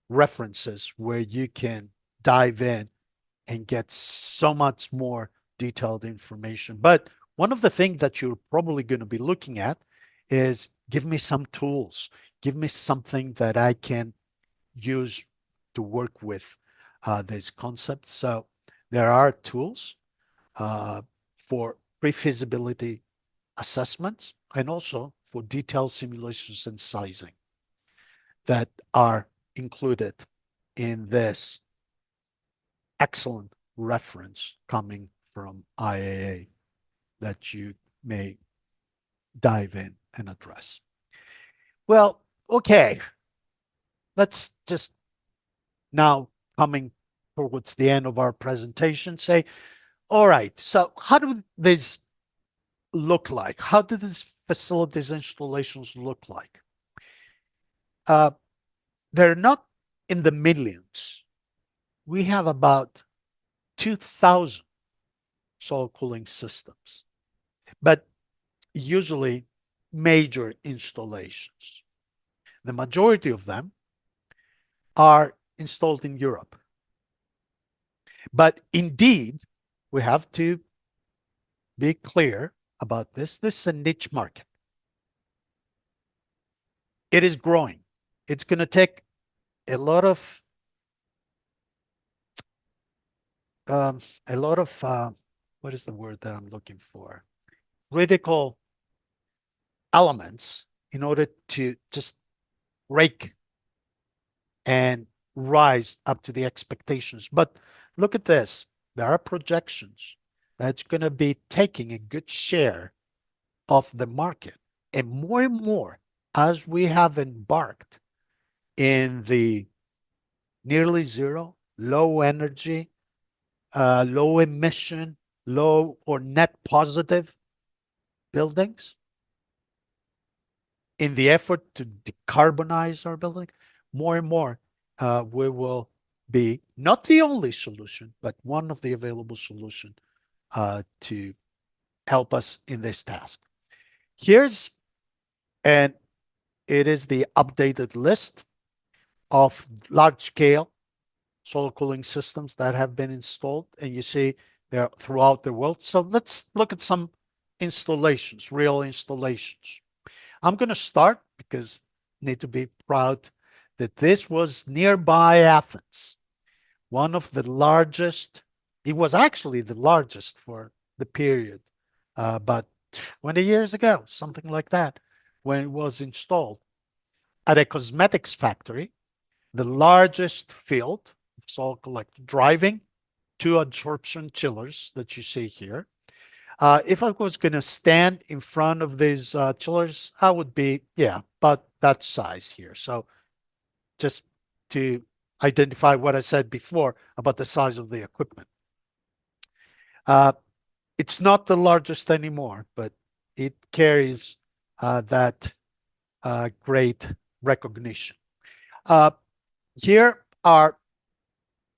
references where you can dive in and get so much more detailed information. But one of the things that you're probably going to be looking at is give me some tools, give me something that I can use to work with these concepts. So there are tools for pre-feasibility assessments and also for detailed simulations and sizing that are included in this excellent reference coming from IAA that you may dive in and address. Well, okay, let's just now coming towards the end of our presentation say, all right, so how do these look like? How do these facilities installations look like? They're not in the millions. We have about 2,000 soil cooling systems, but usually major installations. The majority of them are installed in Europe. But indeed, we have to be clear about this. This is a niche market. It is growing. It's going to take a lot of what is the word that I'm looking for? Critical elements in order to just break and rise up to the expectations. But look at this. There are projections that's going to be taking a good share of the market. And more, as we have embarked in the nearly zero, low energy, low emission, low or net positive buildings, in the effort to decarbonize our building, more and more, we will be not the only solution, but one of the available solutions to help us in this task. And it is the updated list of large-scale solar cooling systems that have been installed, and you see they're throughout the world. So let's look at some installations, real installations. I'm going to start because I need to be proud that this was nearby Athens, one of the largest. It was actually the largest for the period, about 20 years ago, something like that, when it was installed at a cosmetics factory, the largest field. It's all collected, driving two adsorption chillers that you see here. If I was going to stand in front of these chillers, I would be, yeah, about that size here. So just to identify what I said before about the size of the equipment. It's not the largest anymore, but it carries that great recognition. Here are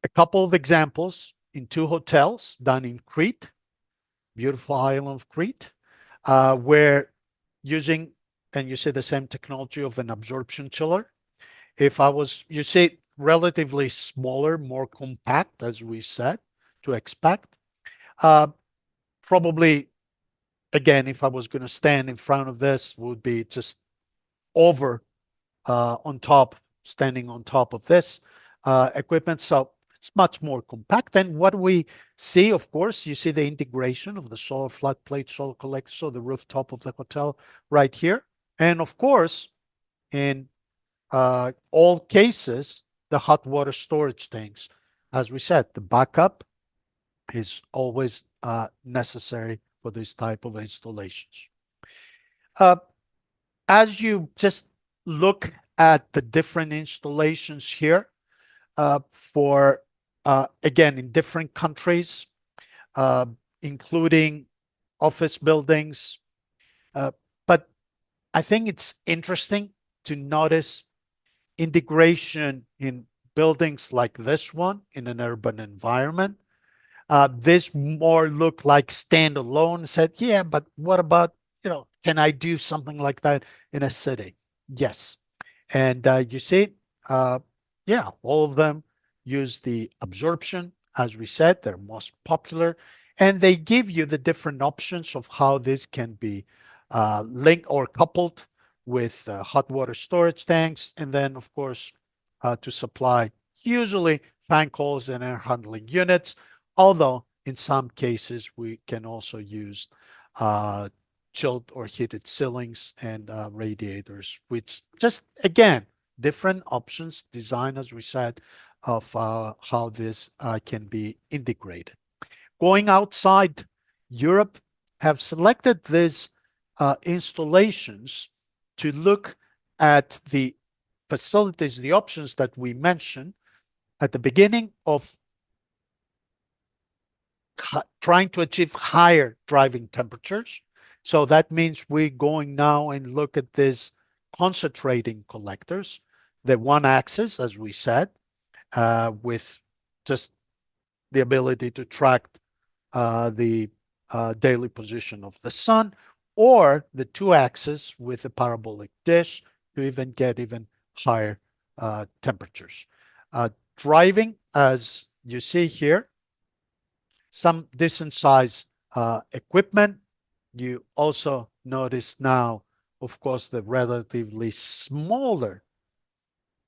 a couple of examples in two hotels done in Crete, beautiful island of Crete, where using, and you see the same technology of an absorption chiller. You see relatively smaller, more compact, as we said, to expect. Probably, again, if I was going to stand in front of this, would be just over on top, standing on top of this equipment. So it's much more compact. And what we see, of course, you see the integration of the solar flat plate solar collector, so the rooftop of the hotel right here. And of course, in all cases, the hot water storage tanks. As we said, the backup is always necessary for this type of installations. As you just look at the different installations here for, again, in different countries, including office buildings. But I think it's interesting to notice integration in buildings like this one in an urban environment. This more looked like standalone, said, yeah, but what about, can I do something like that in a city? Yes. And you see, yeah, all of them use the absorption. As we said, they're most popular. And they give you the different options of how this can be linked or coupled with hot water storage tanks. And then, of course, to supply usually fan coils and air handling units. Although in some cases, we can also use chilled or heated ceilings and radiators, which just, again, different options designed, as we said, of how this can be integrated. Going outside Europe, have selected these installations to look at the facilities, the options that we mentioned at the beginning of trying to achieve higher driving temperatures. So that means we're going now and look at these concentrating collectors, the one axis, as we said, with just the ability to track the daily position of the sun, or the two axes with a parabolic dish to even get even higher temperatures. Driving, as you see here, some decent size equipment. You also notice now, of course, the relatively smaller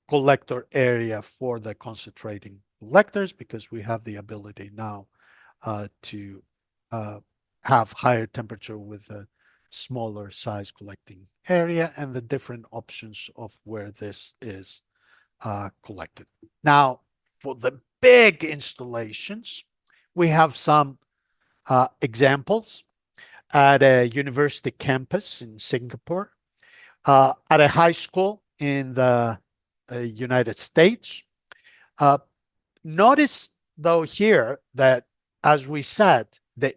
collector area for the concentrating collectors, because we have the ability now to have higher temperature with a smaller size collecting area and the different options of where this is collected. Now, for the big installations, we have some examples at a university campus in Singapore. at a high school in the United States. Notice though here that, as we said, the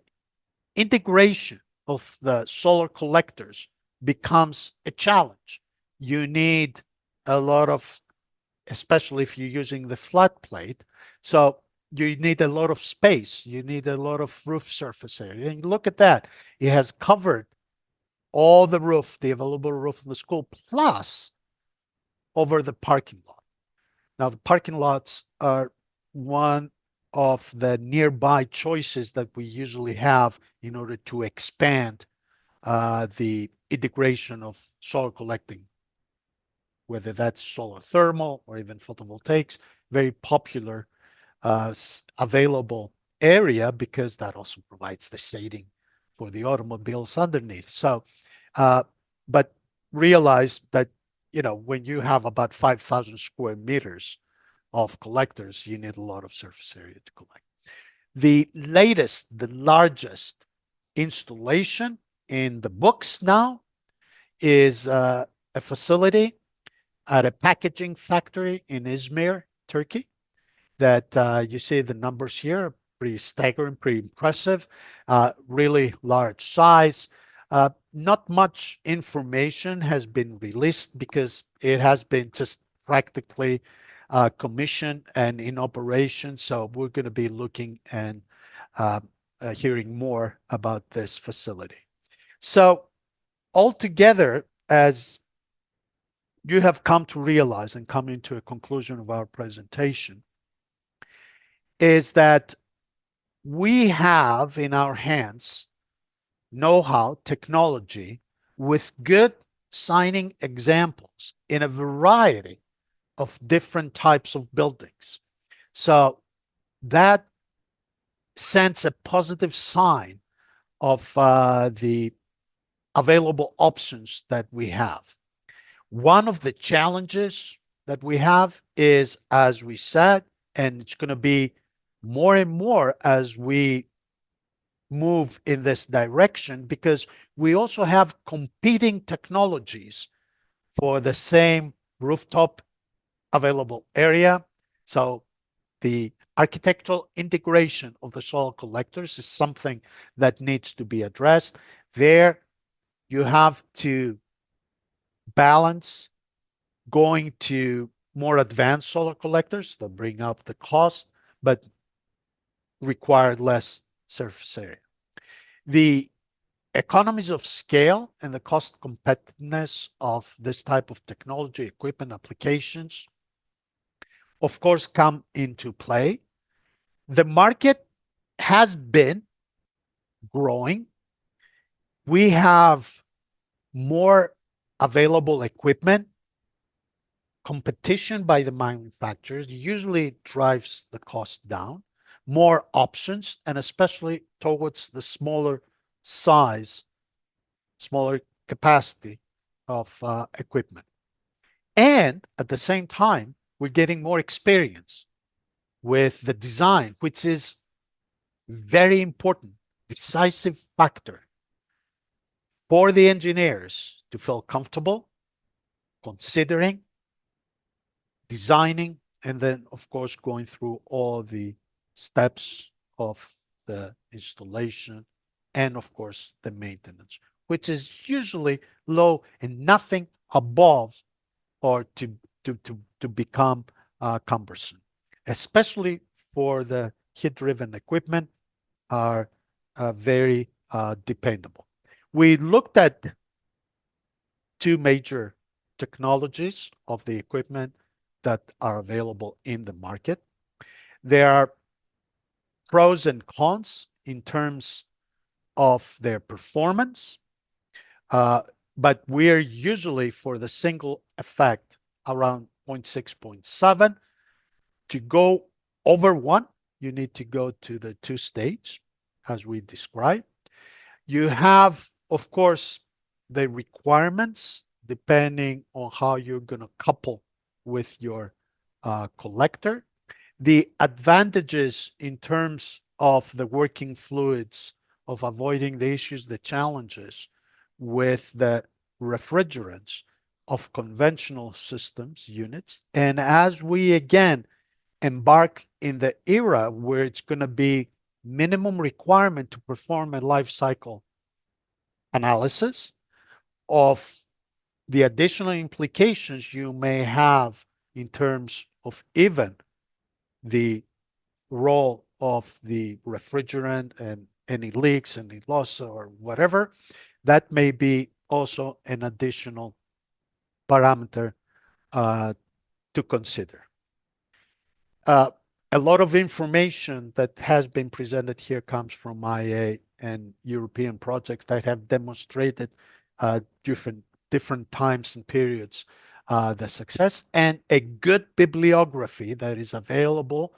integration of the solar collectors becomes a challenge. You need a lot of, especially if you're using the flat plate. So you need a lot of space. You need a lot of roof surface area. And look at that. It has covered all the roof, the available roof of the school, plus over the parking lot. Now, the parking lots are one of the nearby choices that we usually have in order to expand the integration of solar collecting, whether that's solar thermal or even photovoltaics, very popular available area because that also provides the shading for the automobiles underneath. So, but realize that, when you have about 5,000 square meters of collectors, you need a lot of surface area to collect. The latest, the largest installation in the books now is a facility at a packaging factory in Izmir, Turkey, that you see the numbers here, pretty staggering, pretty impressive, really large size. Not much information has been released because it has been just practically commissioned and in operation. So we're going to be looking and hearing more about this facility. So altogether, as you have come to realize and come into a conclusion of our presentation, is that we have in our hands know-how, technology with good signing examples in a variety of different types of buildings. So that sends a positive sign of the available options that we have. One of the challenges that we have is, as we said, and it's going to be more and more as we move in this direction, because we also have competing technologies for the same rooftop available area. So the architectural integration of the solar collectors is something that needs to be addressed. There, you have to balance going to more advanced solar collectors that bring up the cost, but require less surface area. The economies of scale and the cost competitiveness of this type of technology, equipment, applications, of course, come into play. The market has been growing. We have more available equipment. Competition by the manufacturers usually drives the cost down. More options, and especially towards the smaller size, smaller capacity of equipment. And at the same time, we're getting more experience with the design, which is very important, decisive factor for the engineers to feel comfortable considering, designing, and then, of course, going through all the steps of the installation and, of course, the maintenance, which is usually low and nothing above or to become cumbersome, especially for the heat-driven equipment are very dependable. We looked at two major technologies of the equipment that are available in the market. There are pros and cons in terms of their performance, but we're usually for the single effect around 0.6, 0.7. To go over 1, you need to go to the 2 stage, as we described. You have, of course, the requirements depending on how you're going to couple with your collector. The advantages in terms of the working fluids, of avoiding the issues, the challenges with the refrigerants of conventional systems units. And as we again embark in the era where it's going to be minimum requirement to perform a life cycle analysis of the additional implications you may have in terms of even the role of the refrigerant and any leaks, any loss or whatever, that may be also an additional parameter to consider. A lot of information that has been presented here comes from IA and European projects that have demonstrated different times and periods the success, and a good bibliography that is available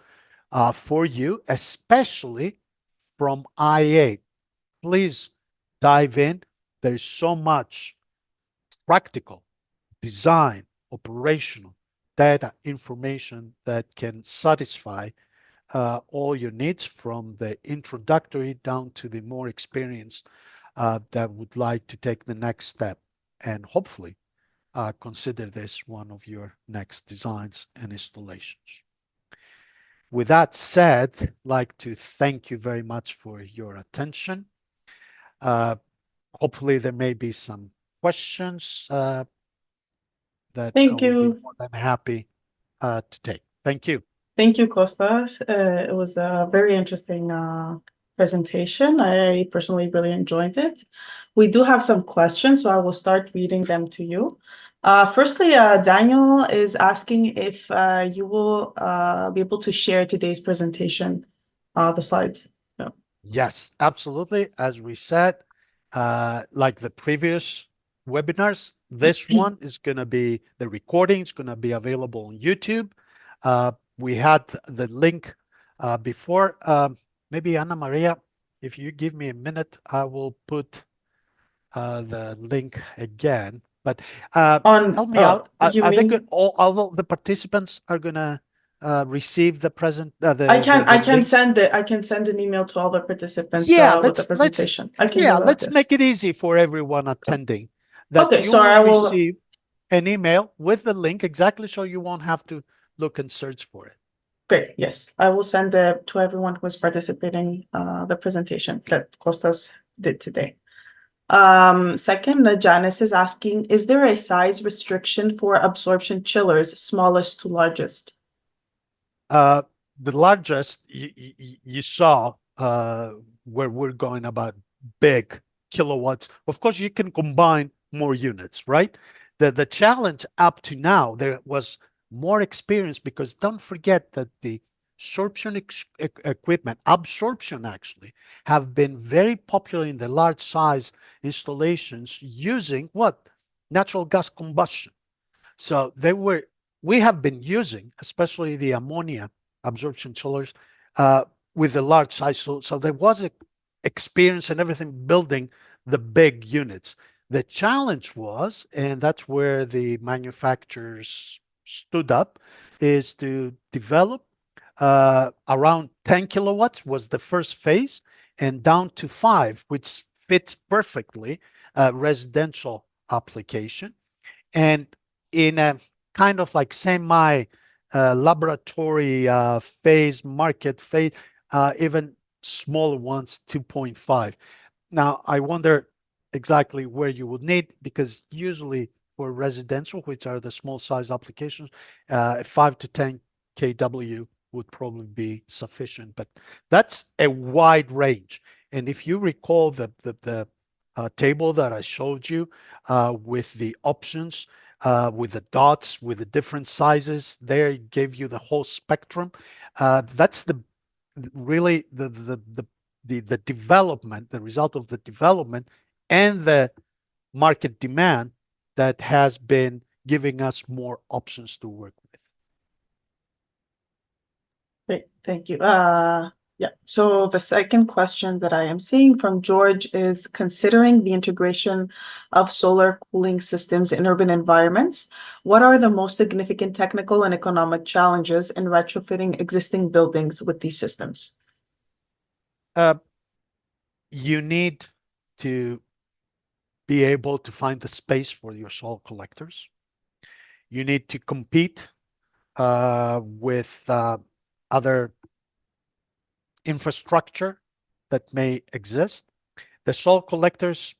for you, especially from IA. Please dive in. There's so much practical, design, operational, data information that can satisfy all your needs, from the introductory down to the more experienced that would like to take the next step and hopefully consider this one of your next designs and installations. With that said, I'd like to thank you very much for your attention. Hopefully there may be some questions that I Thank would be you. more than happy to take. Thank you. Thank you, Costas. It was a very interesting presentation. I personally really enjoyed it. We do have some questions, so I will start reading them to you. Firstly, Daniel is asking if you will be able to share today's presentation, the slides. Yeah. Yes, absolutely. As we said, like the previous webinars, this one is going to be, the recording is going to be available on YouTube. We had the link before. Maybe Anna Maria, if you give me a minute, I will put the link again. But help me out. You Are they mean good? All the participants are going to receive the present I can link? send it. I can send an email to all the participants Yeah, with the presentation. I can do that, let's yes. make it easy for everyone attending, that Okay, you so I will will. receive an email with the link exactly, so you won't have to look and search for it. Great, yes. I will send it to everyone who is participating the presentation that Costas did today. Second, Janice is asking, is there a size restriction for absorption chillers, smallest to largest? The largest you saw where we're going about big kilowatts. Of course, you can combine more units, right? The challenge up to now, there was more experience, because don't forget that the sorption equipment, absorption actually, have been very popular in the large size installations using what? Natural gas combustion. So we have been using, especially the ammonia absorption chillers, with the large size. So there was a experience and everything building the big units. The challenge was, and that's where the manufacturers stood up, is to develop around 10 kilowatts was the first phase, and down to 5, which fits perfectly residential application. And in a kind of like semi laboratory phase, market phase, even smaller ones, 2.5. Now, I wonder exactly where you would need, because usually for residential, which are the small size applications, 5 to 10 kW would probably be sufficient, but that's a wide range. And if you recall the table that I showed you with the options, with the dots, with the different sizes, there it gave you the whole spectrum. That's really the development, the result of the development and the market demand that has been giving us more options to work with. Great, thank you. Yeah, so the second question that I am seeing from George is, considering the integration of solar cooling systems in urban environments, what are the most significant technical and economic challenges in retrofitting existing buildings with these systems? You need to be able to find the space for your salt collectors. You need to compete with other infrastructure that may exist. The soil collectors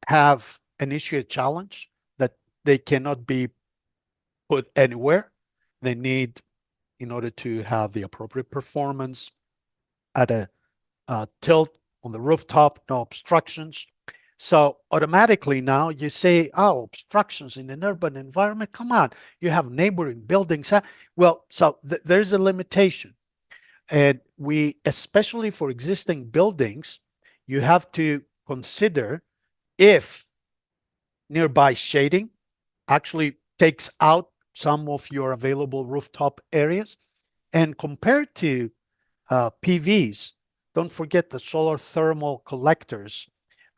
have an issue, a challenge that they cannot be put anywhere. They need, in order to have the appropriate performance, at a tilt on the rooftop, no obstructions. So automatically now you say, oh, obstructions in an urban environment, come on, you have neighboring buildings. Well, so there's a limitation. And we, especially for existing buildings, you have to consider if nearby shading actually takes out some of your available rooftop areas. And compared to PVs, don't forget the solar thermal collectors.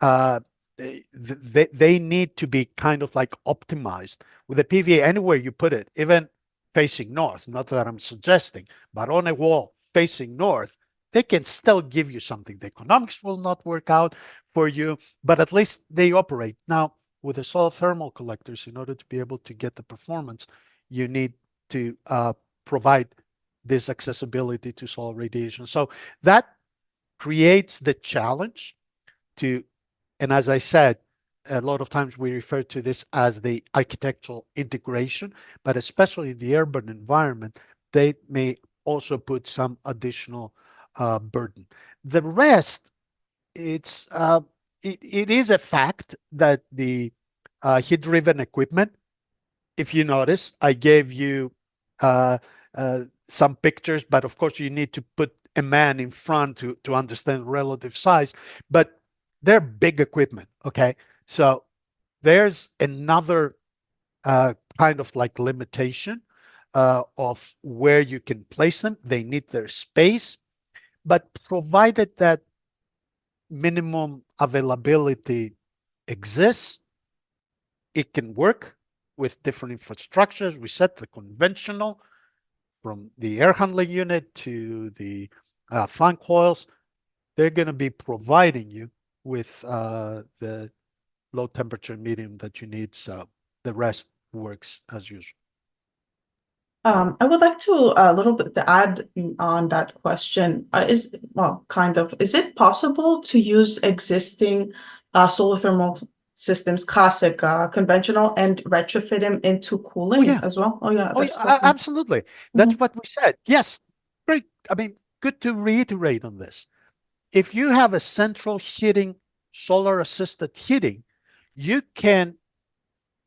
They need to be kind of like optimized. With a PV, anywhere you put it, even facing north, not that I'm suggesting, but on a wall facing north, they can still give you something. The economics will not work out for you, but at least they operate. Now, with the solar thermal collectors, in order to be able to get the performance, you need to provide this accessibility to solar radiation. So that creates the challenge to, and as I said, a lot of times we refer to this as the architectural integration, but especially in the urban environment, they may also put some additional burden. The rest, it is a fact that the heat-driven equipment, if you notice, I gave you some pictures, but of course you need to put a man in front to understand relative size, but they're big equipment, okay? So there's another kind of like limitation of where you can place them. They need their space, but provided that minimum availability exists, it can work with different infrastructures. We set the conventional from the air handling unit to the fan coils. They're going to be providing you with the low temperature medium that you need. So the rest works as usual. I would like to a little bit to add on that question. Is it possible to use existing solar thermal systems, classic, conventional, and retrofit them into cooling yeah. as well? Oh yeah, Oh, that's yeah, absolutely. That's Mhm. what we said. Yes, great. I mean, good to reiterate on this. If you have a central heating, solar assisted heating, you can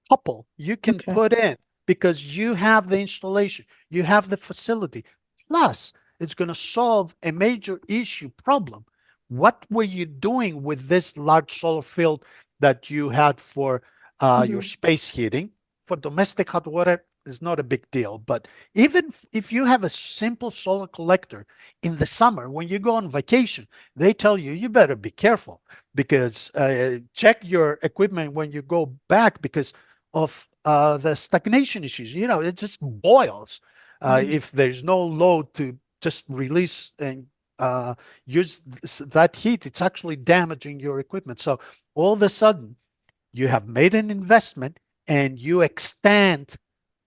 couple, you can Okay. put in because you have the installation, you have the facility. Plus, it's going to solve a major issue problem. What were you doing with this large solar field that you had for your space heating? For domestic hot water, is not a big deal. But even if you have a simple solar collector in the summer, when you go on vacation, they tell you, you better be careful because check your equipment when you go back because of the stagnation issues. You know, it just boils if there's no load to just release and use that heat. It's actually damaging your equipment. So all of a sudden, you have made an investment and you extend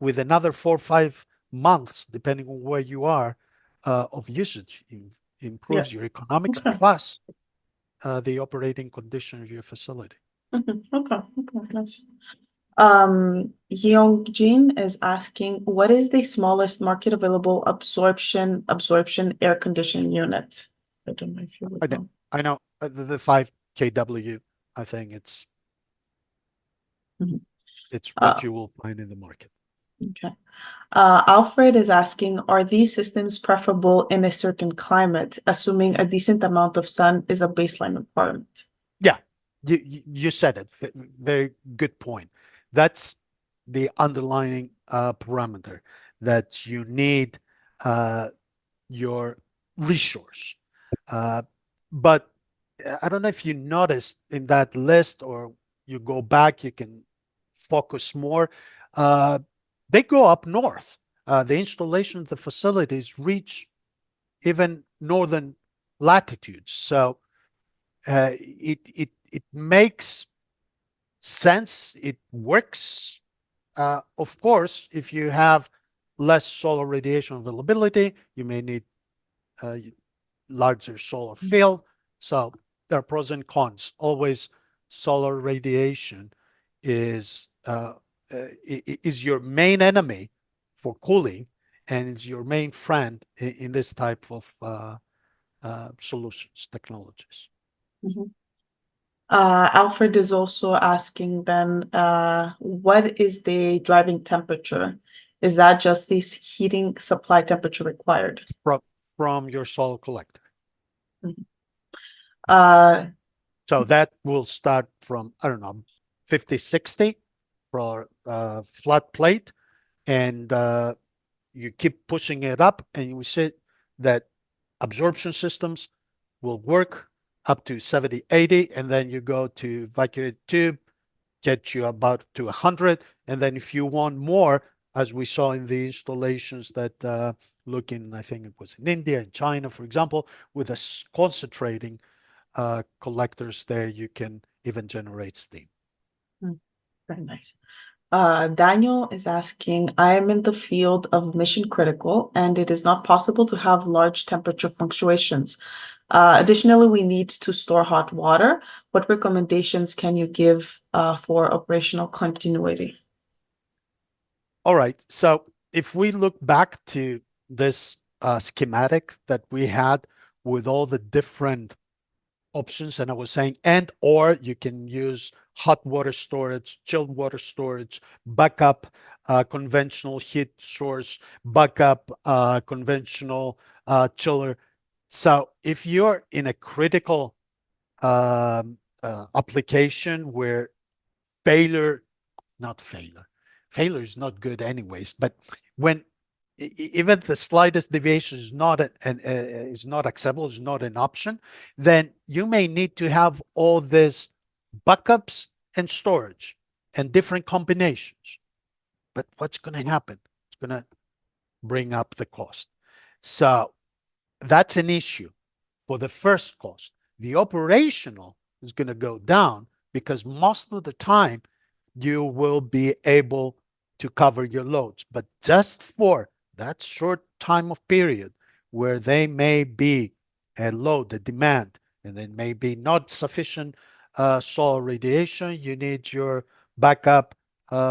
with another 4 or 5 months, depending on where you are, of usage. It Yeah. improves your economics Okay. plus the operating condition of your facility. Okay. Okay. Nice. Yeongjin is asking, what is the smallest market available absorption air conditioning unit? I don't know if you would know. I know the 5 kW. I think Mhm. it's Uh, what you will find in the market. okay. Alfred is asking, are these systems preferable in a certain climate, assuming a decent amount of sun is a baseline requirement? Yeah, you said it. Very good point. That's the underlying parameter that you need your resource. But I don't know if you noticed in that list or you go back, you can focus more. Uh, they go up north. The installation of the facilities reach even northern latitudes. So it makes sense. It works of course, if you have less solar radiation availability, you may need larger solar field. So there are pros and cons. Always solar radiation is your main enemy for cooling, and is your main friend in this type of solutions, technologies. Mhm. Alfred is also asking then, what is the driving temperature? Is that just the heating supply temperature required? From your solar collector. Uh, So that will start from, I don't know, 50, 60 for flat plate, and you keep pushing it up, and you see that absorption systems will work up to 70, 80, and then you go to vacuum tube, get you about to 100. And then if you want more, as we saw in the installations that looking, I think it was in India and China, for example, with a concentrating collectors there, you can even generate steam. Very nice. Daniel is asking, I am in the field of mission critical, and it is not possible to have large temperature fluctuations. Additionally, we need to store hot water. What recommendations can you give for operational continuity? All right. So if we look back to this schematic that we had with all the different options, and I was saying, and or you can use hot water storage, chilled water storage, backup conventional heat source, backup conventional chiller. So if you're in a critical application where failure, not failure, failure is not good anyways, but when even the slightest deviation is not is not acceptable, is not an option, then you may need to have all these backups and storage and different combinations. But what's going to happen? It's going to bring up the cost. So that's an issue for the first cost. The operational is going to go down because most of the time you will be able to cover your loads. But just for that short time of period where they may be a load, a demand, and then maybe not sufficient solar radiation, you need your backup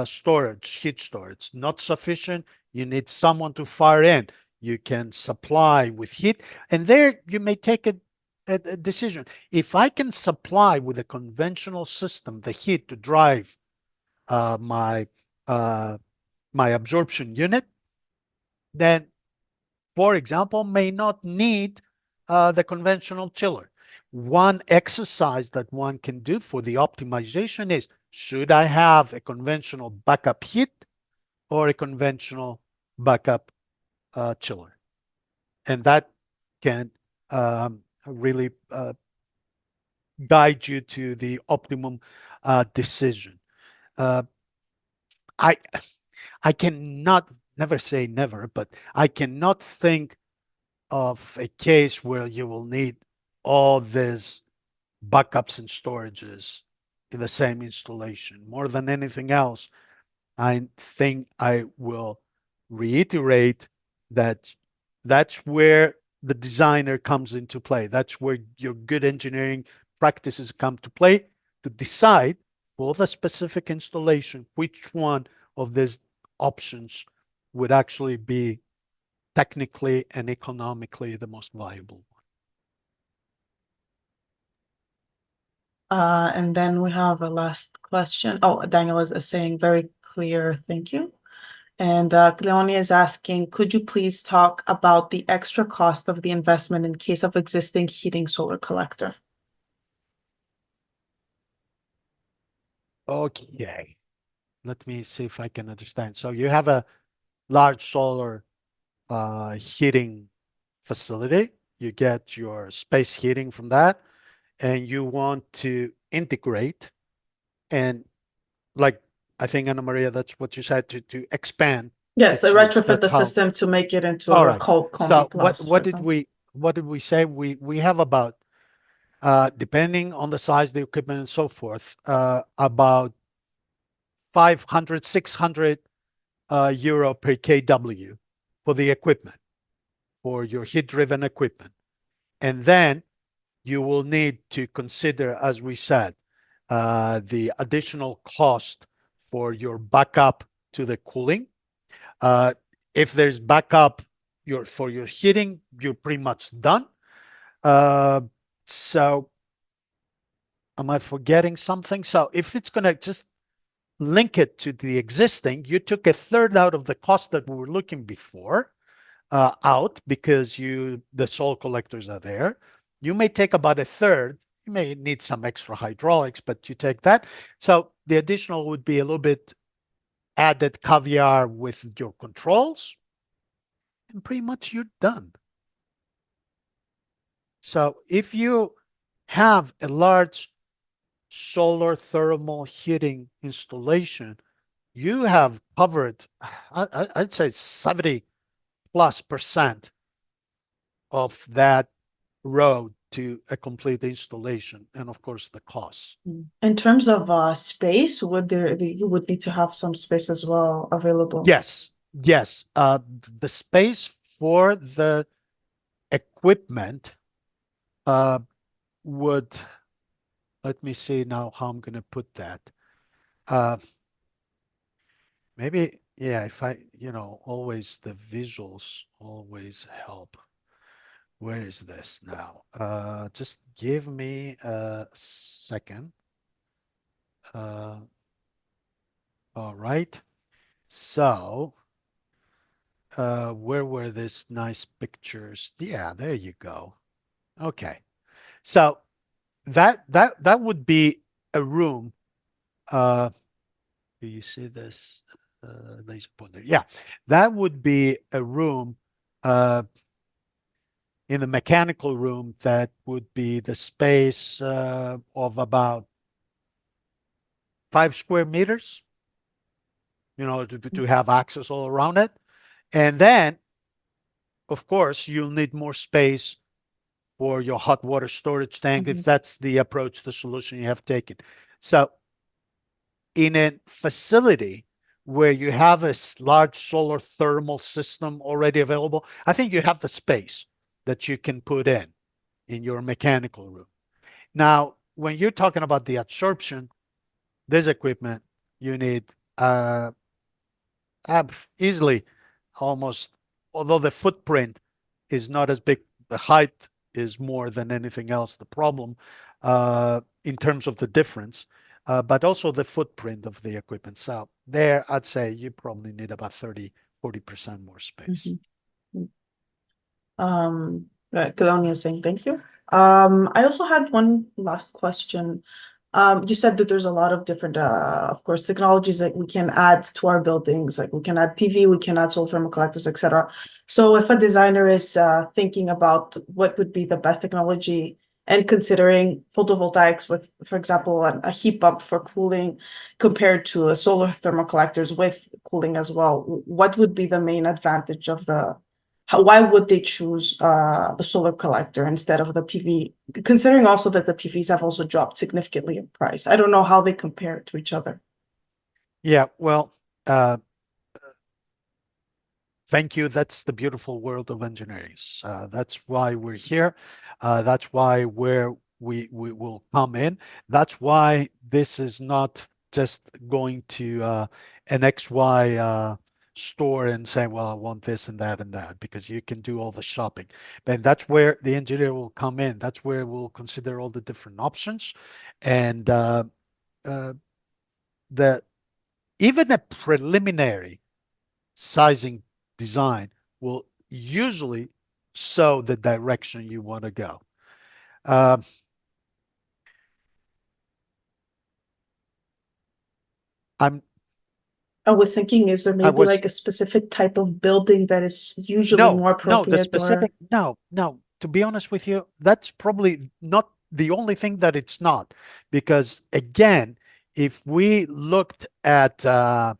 storage, heat storage. Not sufficient, you need someone to fire in. You can supply with heat, and there you may take a decision. If I can supply with a conventional system the heat to drive my absorption unit, then, for example, may not need the conventional chiller. One exercise that one can do for the optimization is, should I have a conventional backup heat or a conventional backup chiller? And that can really guide you to the optimum decision. I cannot, never say never, but I cannot think of a case where you will need all these backups and storages in the same installation. More than anything else, I think I will reiterate that that's where the designer comes into play. That's where your good engineering practices come to play to decide for the specific installation which one of these options would actually be technically and economically the most viable one. And then we have a last question. Oh, Daniel is saying very clear, thank you. And Cleonia is asking, could you please talk about the extra cost of the investment in case of existing heating solar collector? Okay, let me see if I can understand. So you have a large solar heating facility. You get your space heating from that, and you want to integrate and, like, I think, Anna Maria, that's what you said, to expand Yes, I its use. retrofit the That's how. system to make it into All a right. Combi So Plus, for what did example. we say? We have about depending on the size of the equipment and so forth, about 500, 600 euro per kW for the equipment, for your heat-driven equipment. And then you will need to consider, as we said, the additional cost for your backup to the cooling. If there's backup for your heating, you're pretty much done. So am I forgetting something? So if it's going to just link it to the existing, you took a third out of the cost that we were looking before out because the soil collectors are there. You may take about a third. You may need some extra hydraulics, but you take that. So the additional would be a little bit added caviar with your controls, and pretty much you're done. So if you have a large solar thermal heating installation, you have covered, I'd say 70+% of that road to a complete installation, and of course the costs. In terms of space, you would need to have some space as well available? Yes. The space for the equipment would, let me see now how I'm going to put that. Maybe, yeah, if always the visuals always help. Where is this now? Just give me a second. All right. So, where were these nice pictures? Yeah, there you go. Okay. So that would be a room. Do you see this laser pointer? Yeah, that would be a room in the mechanical room that would be the space of about 5 square meters, to have access all around it. And then, of course, you'll need more space for your hot water storage tank if that's the approach, the solution you have taken. So in a facility where you have a large solar thermal system already available, I think you have the space that you can put in your mechanical room. Now, when you're talking about the adsorption, this equipment, you need easily almost, although the footprint is not as big, the height is more than anything else the problem in terms of the difference, but also the footprint of the equipment. So there, I'd say you probably need about 30-40% more space. Kelonia saying thank you. I also had one last question. You said that there's a lot of different, of course, technologies that we can add to our buildings. Like we can add PV, we can add solar thermal collectors, etc. So if a designer is thinking about what would be the best technology and considering photovoltaics with, for example, a heat pump for cooling compared to a solar thermal collectors with cooling as well, what would be the main advantage of why would they choose the solar collector instead of the PV, considering also that the PVs have also dropped significantly in price? I don't know how they compare to each other. Yeah, well, thank you. That's the beautiful world of engineering. That's why we're here. That's why we will come in. That's why this is not just going to an XY store and saying, well, I want this and that, because you can do all the shopping. And that's where the engineer will come in. That's where we'll consider all the different options. And even a preliminary sizing design will usually show the direction you want to go. I was thinking, is there maybe like a specific type of building that is usually more appropriate? No. To be honest with you, that's probably not the only thing that it's not. Because again, if we looked at yeah,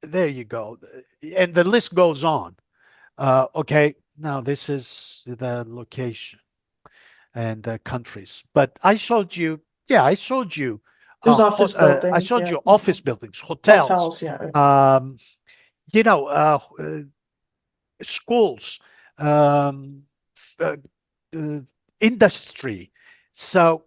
there you go. And the list goes on. Okay, now this is the location and the countries. But I showed you There's office I buildings, showed yeah. you office buildings, hotels, Hotels, yeah. you know, schools, uh, uh, industry. So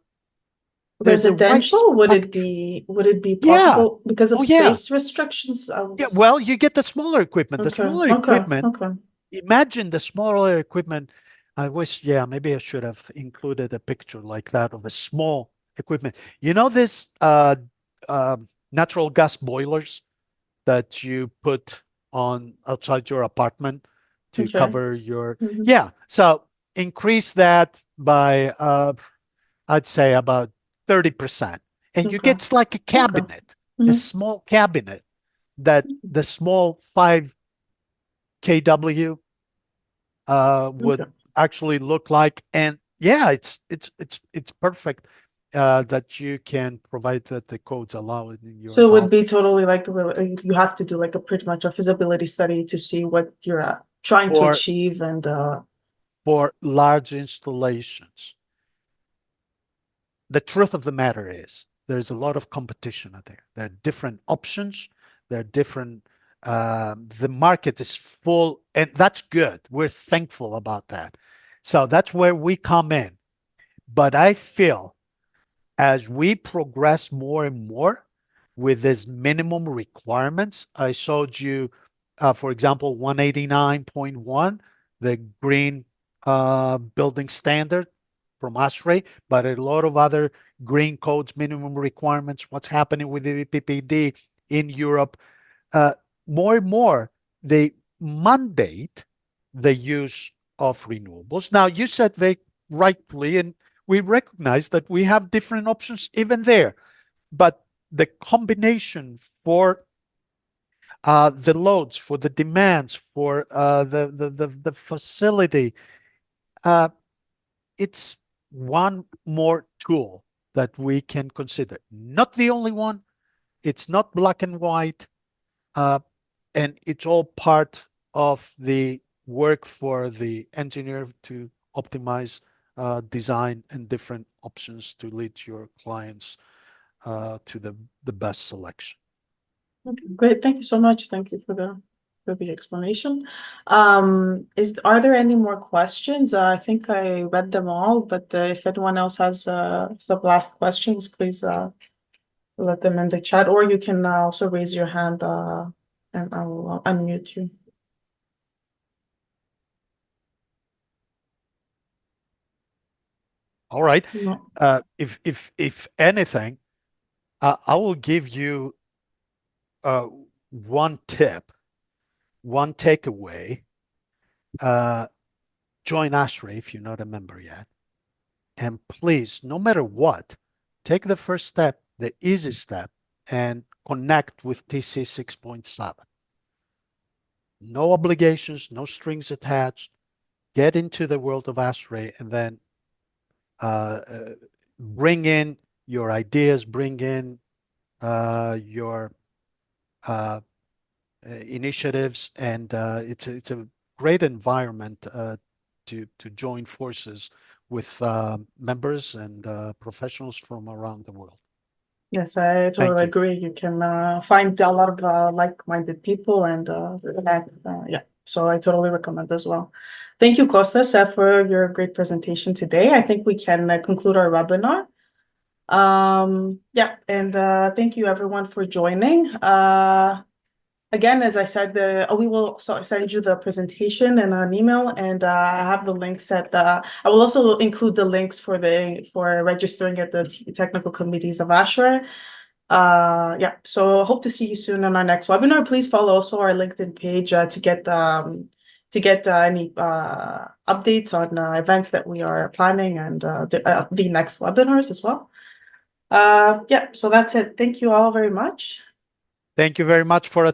there's a wide Residential, would it spectrum. be Yeah. possible because of Oh, yeah. space restrictions? Yeah. Well, you get the smaller equipment. The Okay, smaller okay, equipment, okay. imagine the smaller equipment. I wish, yeah, maybe I should have included a picture like that of a small equipment. You know, this natural gas boilers that you put on outside your apartment to Okay. cover your, Mhm. yeah. So increase that by, I'd say about 30%. And you Okay. get like a Okay. cabinet, a Mhm. small cabinet that the small 5 kW would Okay. actually look like. And yeah, it's perfect that you can provide that the codes allow it in your So it would house be totally like you have to do like a pretty much a feasibility study to see what you're trying to or achieve and for large installations. The truth of the matter is there's a lot of competition out there. There are different options. There are different. The market is full, and that's good. We're thankful about that. So that's where we come in. But I feel as we progress more and more with these minimum requirements, I showed you, for example, 189.1, the green building standard from ASHRAE, but a lot of other green codes, minimum requirements, what's happening with the PPD in Europe. Uh, more and more, they mandate the use of renewables. Now, you said very rightly, and we recognize that we have different options even there, but the combination for the loads, for the demands, for the facility, it's one more tool that we can consider. Not the only one. It's not black and white, and it's all part of the work for the engineer to optimize design and different options to lead your clients to the best selection. Okay, great. Thank you so much. Thank you for the explanation. Are there any more questions? I think I read them all, but if anyone else has some last questions, please let them in the chat, or you can also raise your hand and I will unmute you. All right. No. If anything, I will give you one tip, one takeaway. Join ASHRAE if you're not a member yet. And please, no matter what, take the first step, the easy step, and connect with TC6.7. No obligations, no strings attached. Get into the world of ASHRAE and then bring in your ideas, bring in your initiatives, and it's a great environment to join forces with members and professionals from around the world. Yes, I Thank totally you. agree. You can find a lot of like-minded people and connect. Yeah, so I totally recommend as well. Thank you, Costas, for your great presentation today. I think we can conclude our webinar. Yeah, and thank you everyone for joining. Again, as I said, we will also send you the presentation in an email, and I have the links at the. I will also include the links for registering at the technical committees of ASHRAE. Yeah, so hope to see you soon on our next webinar. Please follow also our LinkedIn page to get any updates on events that we are planning and the next webinars as well. Yeah, so that's it. Thank you all very much. Thank you very much for